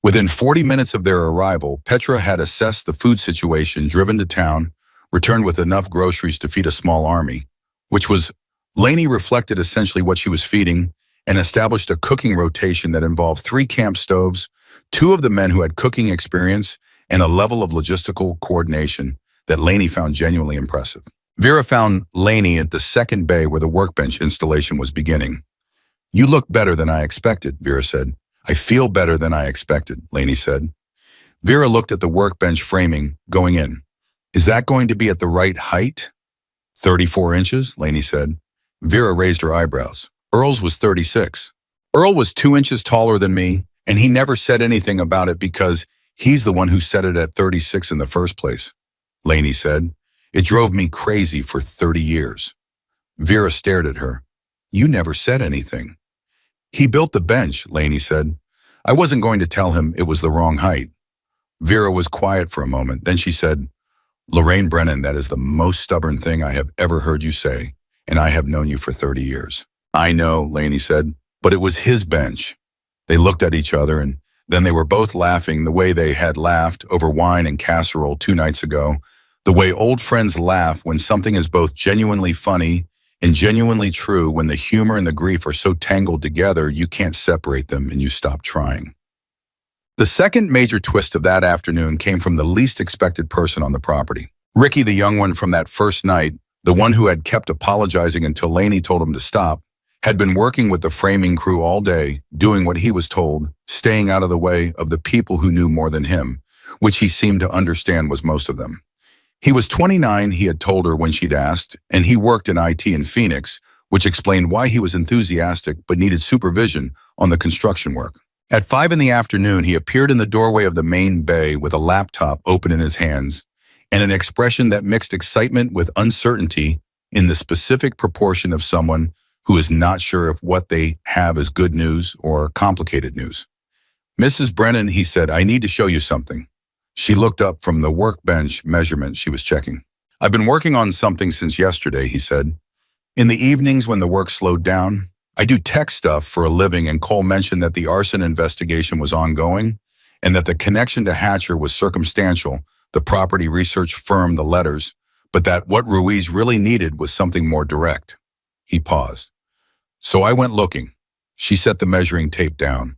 Within 40 minutes of their arrival, Petra had assessed the food situation, driven to town, returned with enough groceries to feed a small army, which was, Laney reflected essentially what she was feeding, and established a cooking rotation that involved 3 camp stoves, 2 of the men who had cooking experience, and a level of logistical coordination that Laney found genuinely impressive. Vera found Laney at the second bay where the workbench installation was beginning. "You look better than I expected," Vera said. "I feel better than I expected," Laney said. Vera looked at the workbench framing going in. "Is that going to be at the right height?" 34 inches, Laney said. Vera raised her eyebrows. Earl's was 36. Earl was 2 inches taller than me, and he never said anything about it because he's the one who set it at 36 in the first place, Laney said. "It drove me crazy for 30 years. Vera stared at her. "You never said anything." "He built the bench," Laney said. "I wasn't going to tell him it was the wrong height." Vera was quiet for a moment. Then she said, "Lorraine Brennan, that is the most stubborn thing I have ever heard you say, and I have known you for 30 years. "I know," Laney said, "but it was his bench." They looked at each other, and then they were both laughing the way they had laughed over wine and casserole 2 nights ago, the way old friends laugh when something is both genuinely funny and genuinely true, when the humor and the grief are so tangled together you can't separate them and you stop trying. The second major twist of that afternoon came from the least expected person on the property. Ricky, the young one from that first night, the one who had kept apologizing until Laney told him to stop, had been working with the framing crew all day, doing what he was told, staying out of the way of the people who knew more than him, which he seemed to understand was most of them. He was 29, he had told her when she'd asked, and he worked in IT in Phoenix, which explained why he was enthusiastic but needed supervision on the construction work. At 5 in the afternoon, he appeared in the doorway of the main bay with a laptop open in his hands and an expression that mixed excitement with uncertainty in the specific proportion of someone who is not sure if what they have is good news or complicated news. "Mrs. Brennan," he said, "I need to show you something." She looked up from the workbench measurement she was checking. "I've been working on something since yesterday," he said. "In the evenings when the work slowed down, I do tech stuff for a living, and Cole mentioned that the arson investigation was ongoing and that the connection to Hatcher was circumstantial, the property research firm, the letters, but that what Ruiz really needed was something more direct." He paused. "So I went looking." She set the measuring tape down.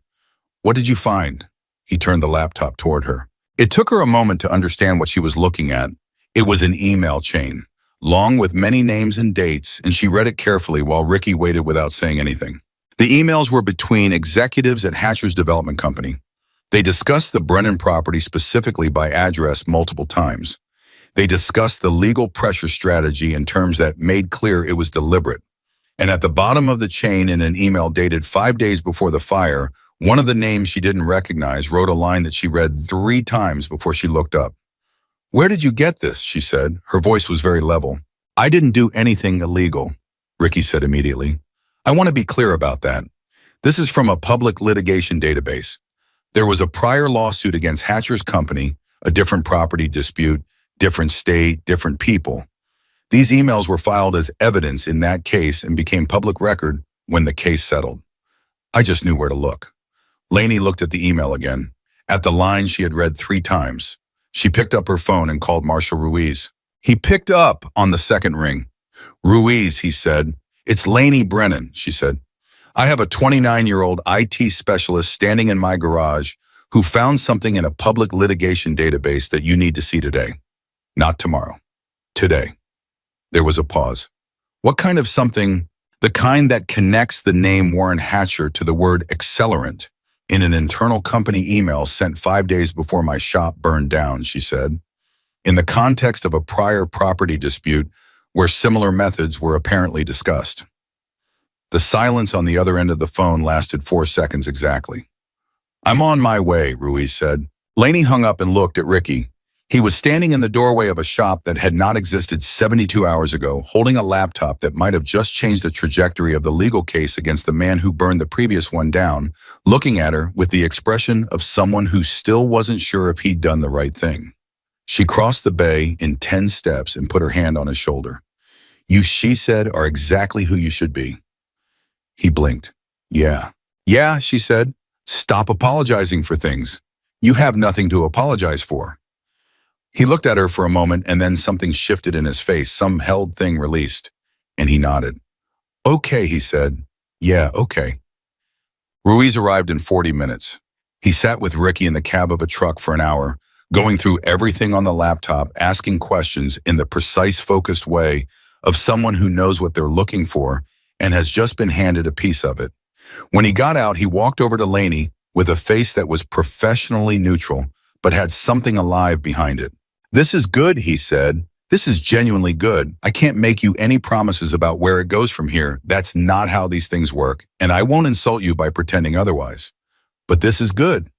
"What did you find?" He turned the laptop toward her. It took her a moment to understand what she was looking at. It was an email chain, long with many names and dates, and she read it carefully while Ricky waited without saying anything. The emails were between executives at Hatcher's development company. They discussed the Brennan property specifically by address multiple times. They discussed the legal pressure strategy in terms that made clear it was deliberate. And at the bottom of the chain, in an email dated 5 days before the fire, one of the names she didn't recognize wrote a line that she read 3 times before she looked up. "Where did you get this?" she said. Her voice was very level. "I didn't do anything illegal," Ricky said immediately. "I want to be clear about that. This is from a public litigation database. There was a prior lawsuit against Hatcher's company, a different property dispute, different state, different people. These emails were filed as evidence in that case and became public record when the case settled. I just knew where to look." Laney looked at the email again, at the line she had read 3 times. She picked up her phone and called Marshal Ruiz. He picked up on the second ring. "Ruiz," he said. "It's Laney Brennan," she said. "I have a 29-year-old IT specialist standing in my garage who found something in a public litigation database that you need to see today. Not tomorrow. Today." There was a pause. "What kind of something?" "The kind that connects the name Warren Hatcher to the word accelerant in an internal company email sent 5 days before my shop burned down," she said, "in the context of a prior property dispute where similar methods were apparently discussed." The silence on the other end of the phone lasted 4 seconds exactly. "I'm on my way," Ruiz said. Laney hung up and looked at Ricky. He was standing in the doorway of a shop that had not existed 72 hours ago, holding a laptop that might have just changed the trajectory of the legal case against the man who burned the previous one down, looking at her with the expression of someone who still wasn't sure if he'd done the right thing. She crossed the bay in 10 steps and put her hand on his shoulder. "You," she said, "are exactly who you should be." He blinked. "Yeah." "Yeah," she said. "Stop apologizing for things. You have nothing to apologize for." He looked at her for a moment, and then something shifted in his face, some held thing released, and he nodded. "Okay," he said. "Yeah, okay." Ruiz arrived in 40 minutes. He sat with Ricky in the cab of a truck for an hour, going through everything on the laptop, asking questions in the precise, focused way of someone who knows what they're looking for and has just been handed a piece of it. When he got out, he walked over to Laney with a face that was professionally neutral, but had something alive behind it. "This is good," he said. "This is genuinely good. I can't make you any promises about where it goes from here. That's not how these things work, and I won't insult you by pretending otherwise. But this is good."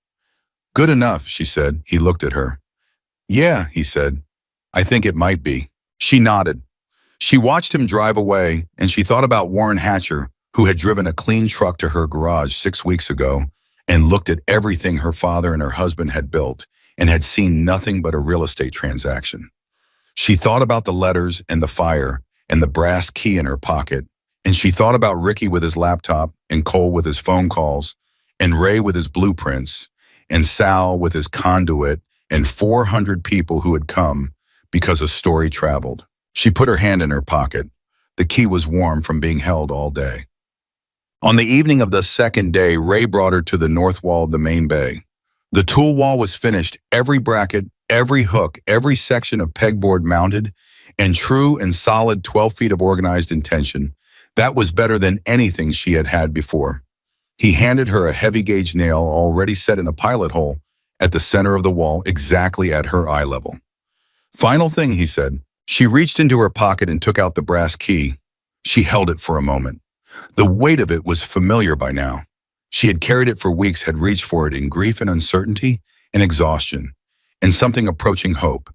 "Good enough," she said. He looked at her. "Yeah," he said. "I think it might be." She nodded. She watched him drive away, and she thought about Warren Hatcher, who had driven a clean truck to her garage 6 weeks ago and looked at everything her father and her husband had built and had seen nothing but a real estate transaction. She thought about the letters and the fire and the brass key in her pocket, and she thought about Ricky with his laptop and Cole with his phone calls and Ray with his blueprints and Sal with his conduit and 400 people who had come because a story traveled. She put her hand in her pocket. The key was warm from being held all day. On the evening of the second day, Ray brought her to the north wall of the main bay. The tool wall was finished, every bracket, every hook, every section of pegboard mounted, and true and solid 12 feet of organized intention. That was better than anything she had had before. He handed her a heavy gauge nail already set in a pilot hole at the center of the wall, exactly at her eye level. "Final thing," he said. She reached into her pocket and took out the brass key. She held it for a moment. The weight of it was familiar by now. She had carried it for weeks, had reached for it in grief and uncertainty and exhaustion, and something approaching hope.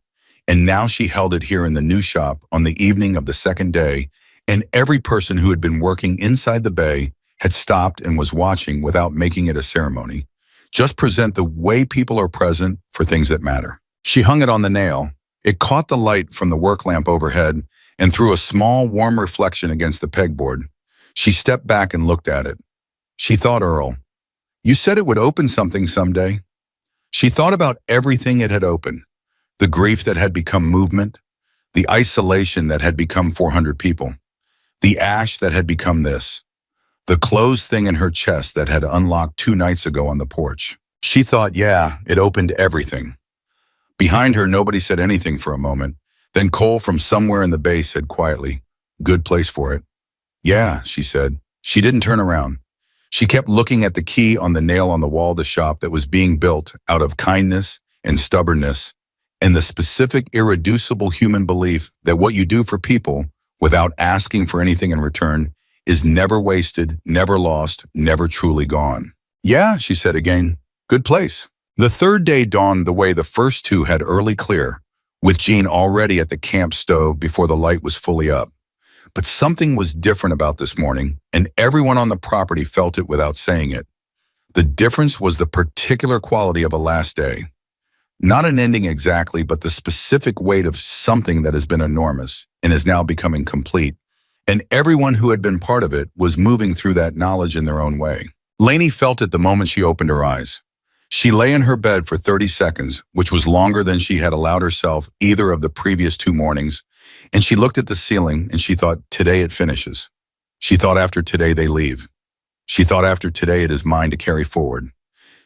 And now she held it here in the new shop on the evening of the second day, and every person who had been working inside the bay had stopped and was watching without making it a ceremony. Just present the way people are present for things that matter. She hung it on the nail. It caught the light from the work lamp overhead and threw a small, warm reflection against the pegboard. She stepped back and looked at it. She thought, "Earl, you said it would open something someday." She thought about everything it had opened. The grief that had become movement, the isolation that had become 400 people, the ash that had become this, the closed thing in her chest that had unlocked 2 nights ago on the porch. She thought, yeah, it opened everything. Behind her, nobody said anything for a moment. Then Cole from somewhere in the bay said quietly, "Good place for it." "Yeah," she said. She didn't turn around. She kept looking at the key on the nail on the wall of the shop that was being built out of kindness and stubbornness and the specific, irreducible human belief that what you do for people without asking for anything in return is never wasted, never lost, never truly gone. "Yeah," she said again. "Good place." The third day dawned the way the first two had early clear, with Jean already at the camp stove before the light was fully up. But something was different about this morning, and everyone on the property felt it without saying it. The difference was the particular quality of a last day. Not an ending exactly, but the specific weight of something that has been enormous and is now becoming complete. And everyone who had been part of it was moving through that knowledge in their own way. Lainey felt it the moment she opened her eyes. She lay in her bed for 30 seconds, which was longer than she had allowed herself either of the previous 2 mornings, and she looked at the ceiling and she thought, today it finishes. She thought after today they leave. She thought after today it is mine to carry forward.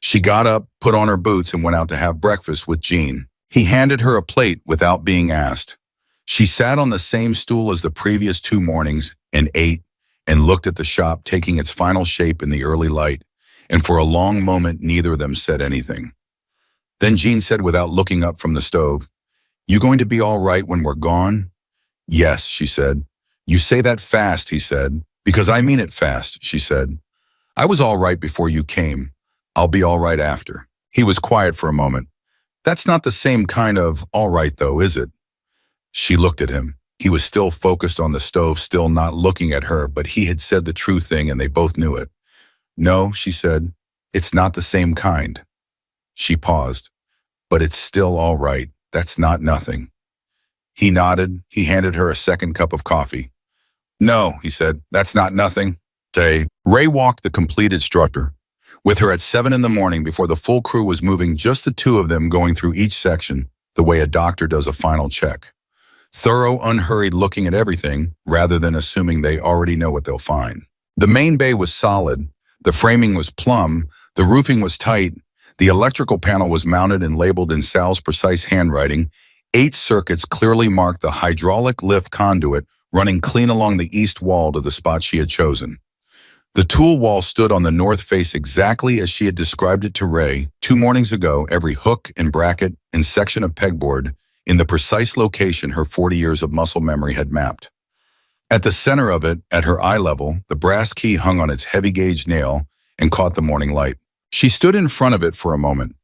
She got up, put on her boots, and went out to have breakfast with Jean. He handed her a plate without being asked. She sat on the same stool as the previous 2 mornings and ate and looked at the shop taking its final shape in the early light. And for a long moment, neither of them said anything. Then Jean said without looking up from the stove, "You going to be all right when we're gone?" "Yes," she said. "You say that fast," he said. "Because I mean it fast," she said. "I was all right before you came. I'll be all right after." He was quiet for a moment. "That's not the same kind of all right though, is it?" She looked at him. He was still focused on the stove, still not looking at her, but he had said the true thing and they both knew it. "No," she said, "it's not the same kind." She paused. "But it's still all right. That's not nothing." He nodded. He handed her a second cup of coffee. "No," he said, "that's not nothing." Ray walked the completed structure with her at 7 in the morning before the full crew was moving, just the 2 of them going through each section the way a doctor does a final check. Thorough, unhurried looking at everything rather than assuming they already know what they'll find. The main bay was solid. The framing was plumb, the roofing was tight, the electrical panel was mounted and labeled in Sal's precise handwriting. 8 circuits clearly marked the hydraulic lift conduit running clean along the east wall to the spot she had chosen. The tool wall stood on the north face exactly as she had described it to Ray 2 mornings ago, every hook and bracket and section of pegboard in the precise location her 40 years of muscle memory had mapped. At the center of it, at her eye level, the brass key hung on its heavy-gauge nail and caught the morning light. She stood in front of it for a moment.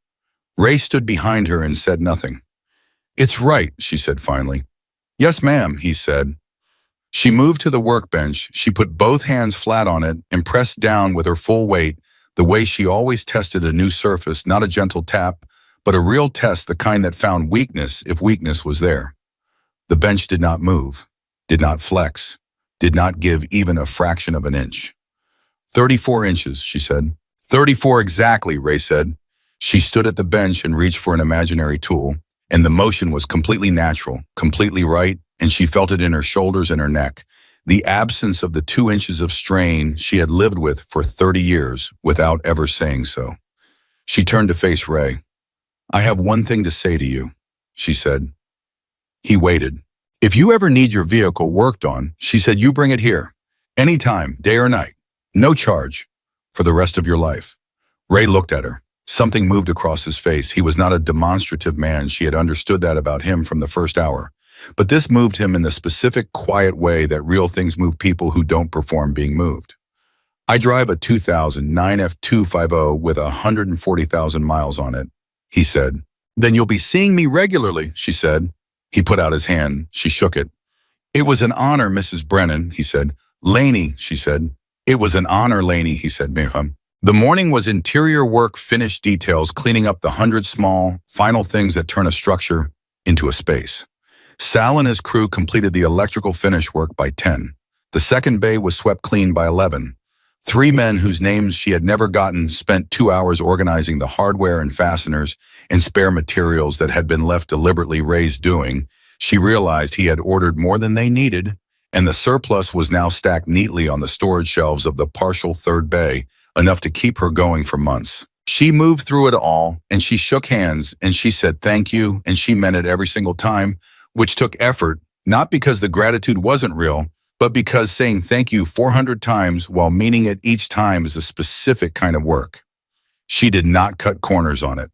Ray stood behind her and said nothing. "It's right," she said finally. "Yes, ma'am," he said. She moved to the workbench. She put both hands flat on it and pressed down with her full weight, the way she always tested a new surface, not a gentle tap, but a real test, the kind that found weakness if weakness was there. The bench did not move, did not flex, did not give even a fraction of an inch. 34 inches, she said. 34 exactly, Ray said. She stood at the bench and reached for an imaginary tool, and the motion was completely natural, completely right, and she felt it in her shoulders and her neck. The absence of the 2 inches of strain she had lived with for 30 years without ever saying so. She turned to face Ray. "I have one thing to say to you," she said. He waited. "If you ever need your vehicle worked on," she said, "you bring it here. Anytime, day or night. No charge. For the rest of your life." Ray looked at her. Something moved across his face. He was not a demonstrative man. She had understood that about him from the first hour. But this moved him in the specific, quiet way that real things move people who don't perform being moved. "I drive a 2009 F250 with 140,000 miles on it," he said. "Then you'll be seeing me regularly," she said. He put out his hand. She shook it. "It was an honor, Mrs. Brennan," he said. "Laney," she said. "It was an honor, Laney," he said. "Ma'am." The morning was interior work, finished details, cleaning up the 100 small, final things that turn a structure into a space. Sal and his crew completed the electrical finish work by 10. The second bay was swept clean by 11. 3 men whose names she had never gotten spent 2 hours organizing the hardware and fasteners and spare materials that had been left deliberately Ray's doing. She realized he had ordered more than they needed, and the surplus was now stacked neatly on the storage shelves of the partial third bay, enough to keep her going for months. She moved through it all, and she shook hands, and she said thank you, and she meant it every single time, which took effort, not because the gratitude wasn't real, but because saying thank you 400 times while meaning it each time is a specific kind of work. She did not cut corners on it.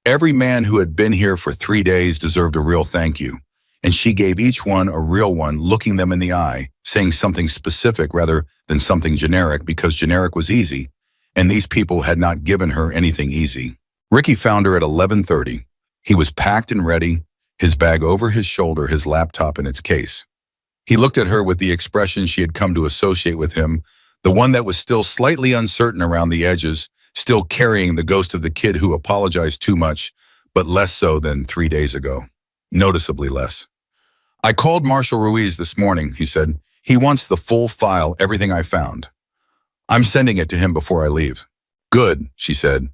Every man who had been here for 3 days deserved a real thank you, and she gave each one a real one, looking them in the eye, saying something specific rather than something generic, because generic was easy, and these people had not given her anything easy. Ricky found her at 11:30. He was packed and ready, his bag over his shoulder, his laptop in its case. He looked at her with the expression she had come to associate with him, the one that was still slightly uncertain around the edges, still carrying the ghost of the kid who apologized too much, but less so than 3 days ago. Noticeably less. "I called Marshal Ruiz this morning," he said. "He wants the full file, everything I found. I'm sending it to him before I leave." "Good," she said.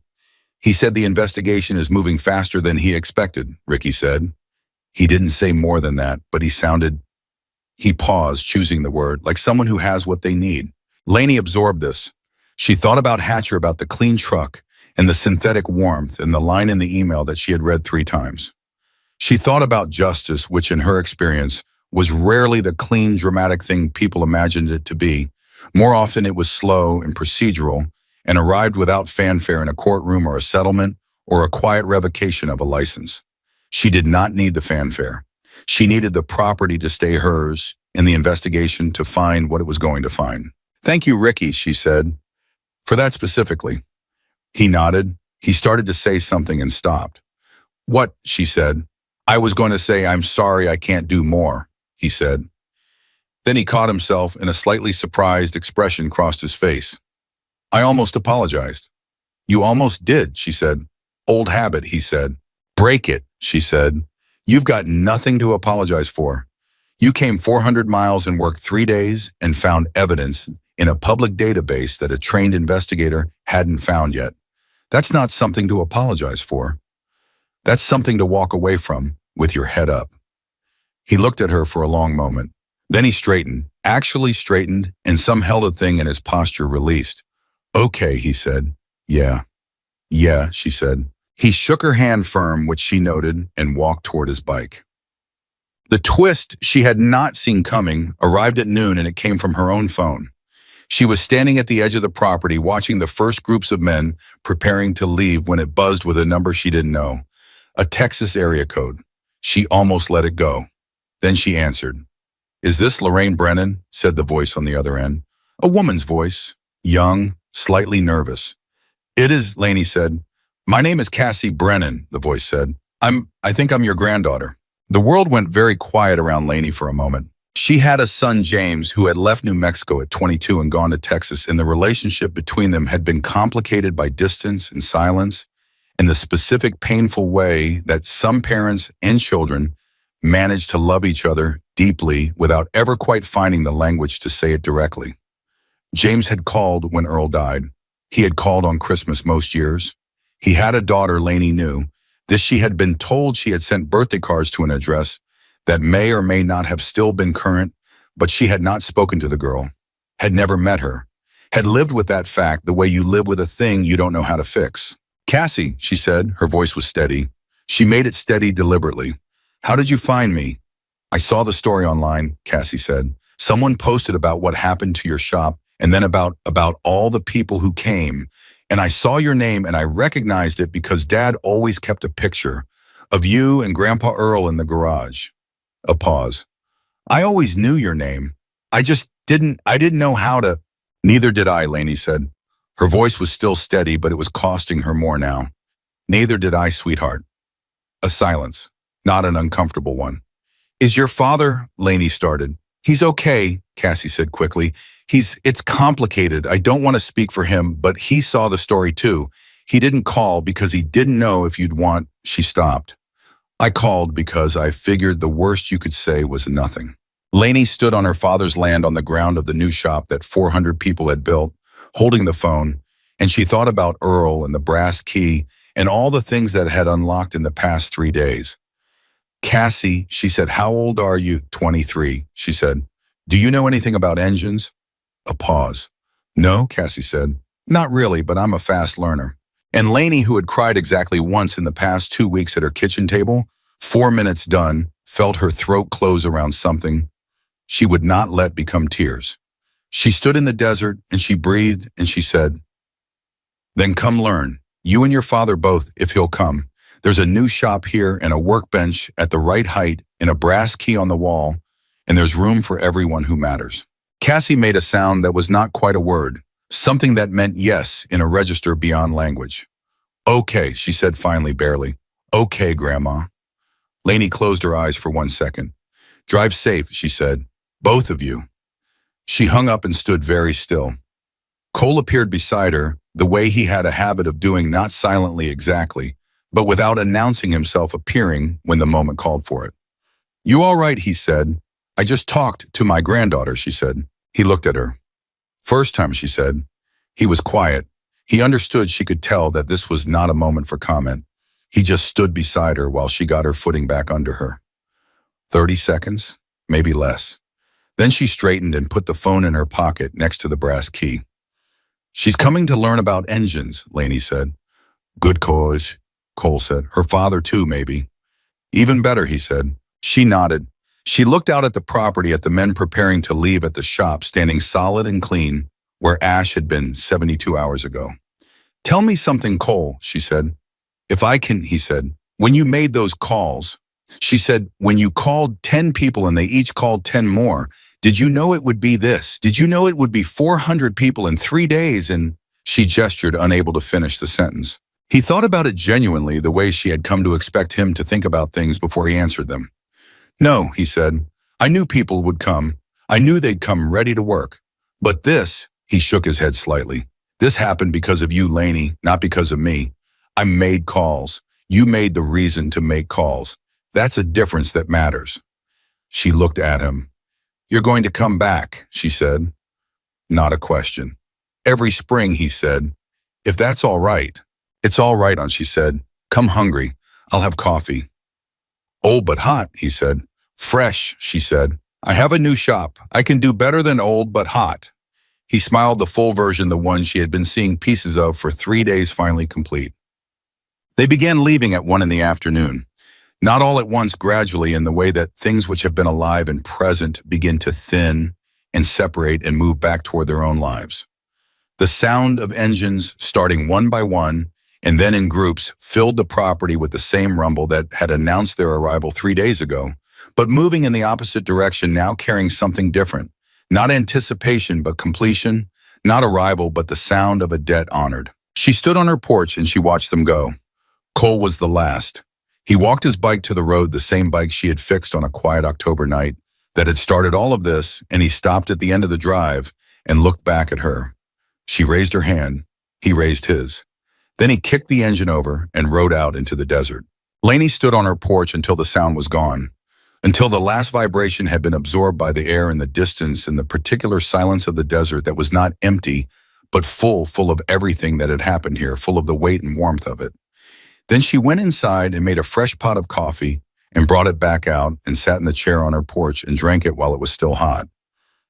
"He said the investigation is moving faster than he expected," Ricky said. He didn't say more than that, but he paused, choosing the word, like someone who has what they need. Laney absorbed this. She thought about Hatcher, about the clean truck and the synthetic warmth and the line in the email that she had read 3 times. She thought about justice, which in her experience was rarely the clean, dramatic thing people imagined it to be. More often it was slow and procedural and arrived without fanfare in a courtroom or a settlement or a quiet revocation of a license. She did not need the fanfare. She needed the property to stay hers and the investigation to find what it was going to find. "Thank you, Ricky," she said. "For that specifically." He nodded. He started to say something and stopped. "What?" she said. "I was going to say, I'm sorry I can't do more," he said. Then he caught himself, and a slightly surprised expression crossed his face. "I almost apologized." "You almost did," she said. "Old habit," he said. "Break it," she said. "You've got nothing to apologize for. You came 400 miles and worked 3 days and found evidence in a public database that a trained investigator hadn't found yet. That's not something to apologize for. That's something to walk away from with your head up." He looked at her for a long moment. Then he straightened, actually straightened, and some held a thing in his posture released. Okay, he said. Yeah, yeah, she said. He shook her hand firm, which she noted, and walked toward his bike. The twist she had not seen coming arrived at noon, and it came from her own phone. She was standing at the edge of the property watching the first groups of men preparing to leave when it buzzed with a number she didn't know, a Texas area code. She almost let it go. Then she answered. "Is this Lorraine Brennan?" said the voice on the other end. A woman's voice, young, slightly nervous. "It is," Laney said. "My name is Cassie Brennan," the voice said. I think I'm your granddaughter." The world went very quiet around Laney for a moment. She had a son, James, who had left New Mexico at 22 and gone to Texas, and the relationship between them had been complicated by distance and silence, and the specific painful way that some parents and children manage to love each other deeply without ever quite finding the language to say it directly. James had called when Earl died. He had called on Christmas most years. He had a daughter, Laney knew. This she had been told she had sent birthday cards to an address that may or may not have still been current, but she had not spoken to the girl, had never met her, had lived with that fact the way you live with a thing you don't know how to fix. "Cassie," she said, her voice was steady. She made it steady deliberately. "How did you find me?" "I saw the story online," Cassie said. "Someone posted about what happened to your shop and then about all the people who came. And I saw your name and I recognized it because Dad always kept a picture of you and Grandpa Earl in the garage." A pause. "I always knew your name. I didn't know how to." "Neither did I," Laney said. Her voice was still steady, but it was costing her more now. "Neither did I, sweetheart." A silence, not an uncomfortable one. "Is your father?" Laney started. "He's okay," Cassie said quickly. It's complicated. I don't want to speak for him, but he saw the story too. He didn't call because he didn't know if you'd want." She stopped. "I called because I figured the worst you could say was nothing." Laney stood on her father's land on the ground of the new shop that 400 people had built, holding the phone, and she thought about Earl and the brass key and all the things that had unlocked in the past 3 days. "Cassie," she said, "how old are you?" 23, she said. "Do you know anything about engines?" A pause. "No," Cassie said. "Not really, but I'm a fast learner." And Laney, who had cried exactly once in the past 2 weeks at her kitchen table, 4 minutes done, felt her throat close around something she would not let become tears. She stood in the desert and she breathed and she said, "Then come learn. You and your father both, if he'll come. There's a new shop here and a workbench at the right height and a brass key on the wall, and there's room for everyone who matters." Cassie made a sound that was not quite a word, something that meant yes in a register beyond language. "Okay," she said finally, barely. "Okay, Grandma." Laney closed her eyes for 1 second. "Drive safe," she said. "Both of you." She hung up and stood very still. Cole appeared beside her, the way he had a habit of doing, not silently exactly, but without announcing himself, appearing when the moment called for it. "You all right?" he said. "I just talked to my granddaughter," she said. He looked at her. "First time," she said. He was quiet. He understood she could tell that this was not a moment for comment. He just stood beside her while she got her footing back under her. 30 seconds, maybe less. Then she straightened and put the phone in her pocket next to the brass key. "She's coming to learn about engines," Laney said. "Good cause," Cole said. "Her father too, maybe." "Even better," he said. She nodded. She looked out at the property, at the men preparing to leave, at the shop standing solid and clean where ash had been 72 hours ago. "Tell me something, Cole," she said. "If I can," he said. "When you made those calls," she said, "when you called 10 people and they each called 10 more, did you know it would be this? Did you know it would be 400 people in 3 days?" And she gestured, unable to finish the sentence. He thought about it genuinely, the way she had come to expect him to think about things before he answered them. "No," he said. "I knew people would come. I knew they'd come ready to work. But this," he shook his head slightly, "this happened because of you, Laney, not because of me. I made calls. You made the reason to make calls. That's a difference that matters." She looked at him. "You're going to come back," she said. Not a question. "Every spring," he said. "If that's all right." "It's all right," she said. "Come hungry. I'll have coffee." "Old but hot," he said. "Fresh," she said. "I have a new shop. I can do better than old but hot." He smiled, the full version, the one she had been seeing pieces of for 3 days, finally complete. They began leaving at 1 in the afternoon. Not all at once, gradually, in the way that things which have been alive and present begin to thin and separate and move back toward their own lives. The sound of engines starting one by one and then in groups filled the property with the same rumble that had announced their arrival 3 days ago, but moving in the opposite direction, now carrying something different. Not anticipation, but completion. Not arrival, but the sound of a debt honored. She stood on her porch and she watched them go. Cole was the last. He walked his bike to the road, the same bike she had fixed on a quiet October night that had started all of this, and he stopped at the end of the drive and looked back at her. She raised her hand. He raised his. Then he kicked the engine over and rode out into the desert. Lainey stood on her porch until the sound was gone, until the last vibration had been absorbed by the air in the distance and the particular silence of the desert that was not empty, but full of everything that had happened here, full of the weight and warmth of it. Then she went inside and made a fresh pot of coffee and brought it back out and sat in the chair on her porch and drank it while it was still hot.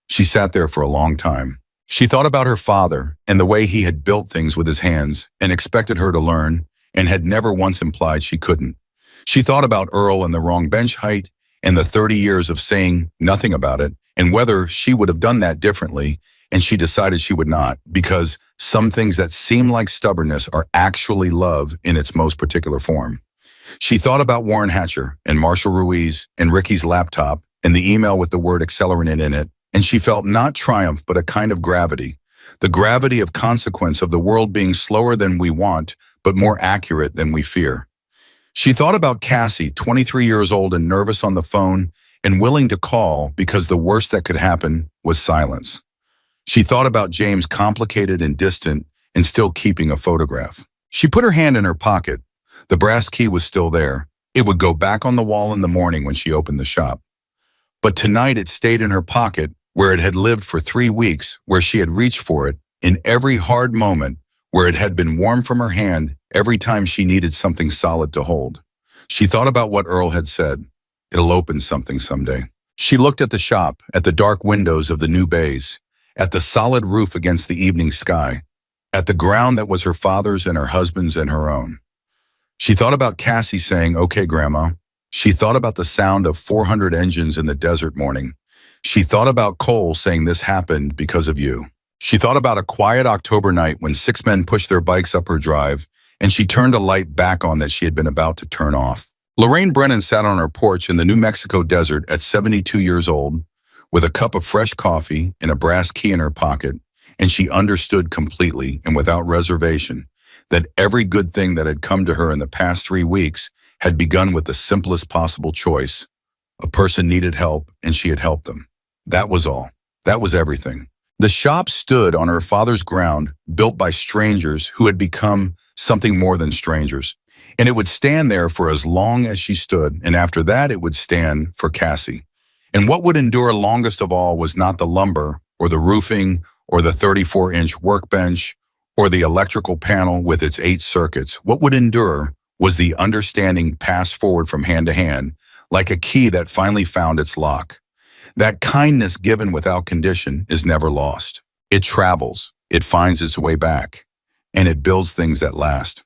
She sat there for a long time. She thought about her father and the way he had built things with his hands and expected her to learn and had never once implied she couldn't. She thought about Earl and the wrong bench height and the 30 years of saying nothing about it and whether she would have done that differently, and she decided she would not, because some things that seem like stubbornness are actually love in its most particular form. She thought about Warren Hatcher and Marshall Ruiz and Ricky's laptop and the email with the word accelerant in it, and she felt not triumph but a kind of gravity, the gravity of consequence of the world being slower than we want but more accurate than we fear. She thought about Cassie, 23 years old and nervous on the phone and willing to call because the worst that could happen was silence. She thought about James, complicated and distant and still keeping a photograph. She put her hand in her pocket. The brass key was still there. It would go back on the wall in the morning when she opened the shop. But tonight it stayed in her pocket where it had lived for 3 weeks, where she had reached for it in every hard moment, where it had been warm from her hand every time she needed something solid to hold. She thought about what Earl had said. It'll open something someday. She looked at the shop, at the dark windows of the new bays, at the solid roof against the evening sky, at the ground that was her father's and her husband's and her own. She thought about Cassie saying, "Okay, Grandma." She thought about the sound of 400 engines in the desert morning. She thought about Cole saying, "This happened because of you." She thought about a quiet October night when 6 men pushed their bikes up her drive, and she turned a light back on that she had been about to turn off. Lorraine Brennan sat on her porch in the New Mexico desert at 72 years old, with a cup of fresh coffee and a brass key in her pocket, and she understood completely and without reservation that every good thing that had come to her in the past 3 weeks had begun with the simplest possible choice. A person needed help, and she had helped them. That was all. That was everything. The shop stood on her father's ground, built by strangers who had become something more than strangers, and it would stand there for as long as she stood, and after that it would stand for Cassie. And what would endure longest of all was not the lumber or the roofing or the 34-inch workbench or the electrical panel with its 8 circuits. What would endure was the understanding passed forward from hand to hand, like a key that finally found its lock. That kindness given without condition is never lost. It travels, it finds its way back, and it builds things that last.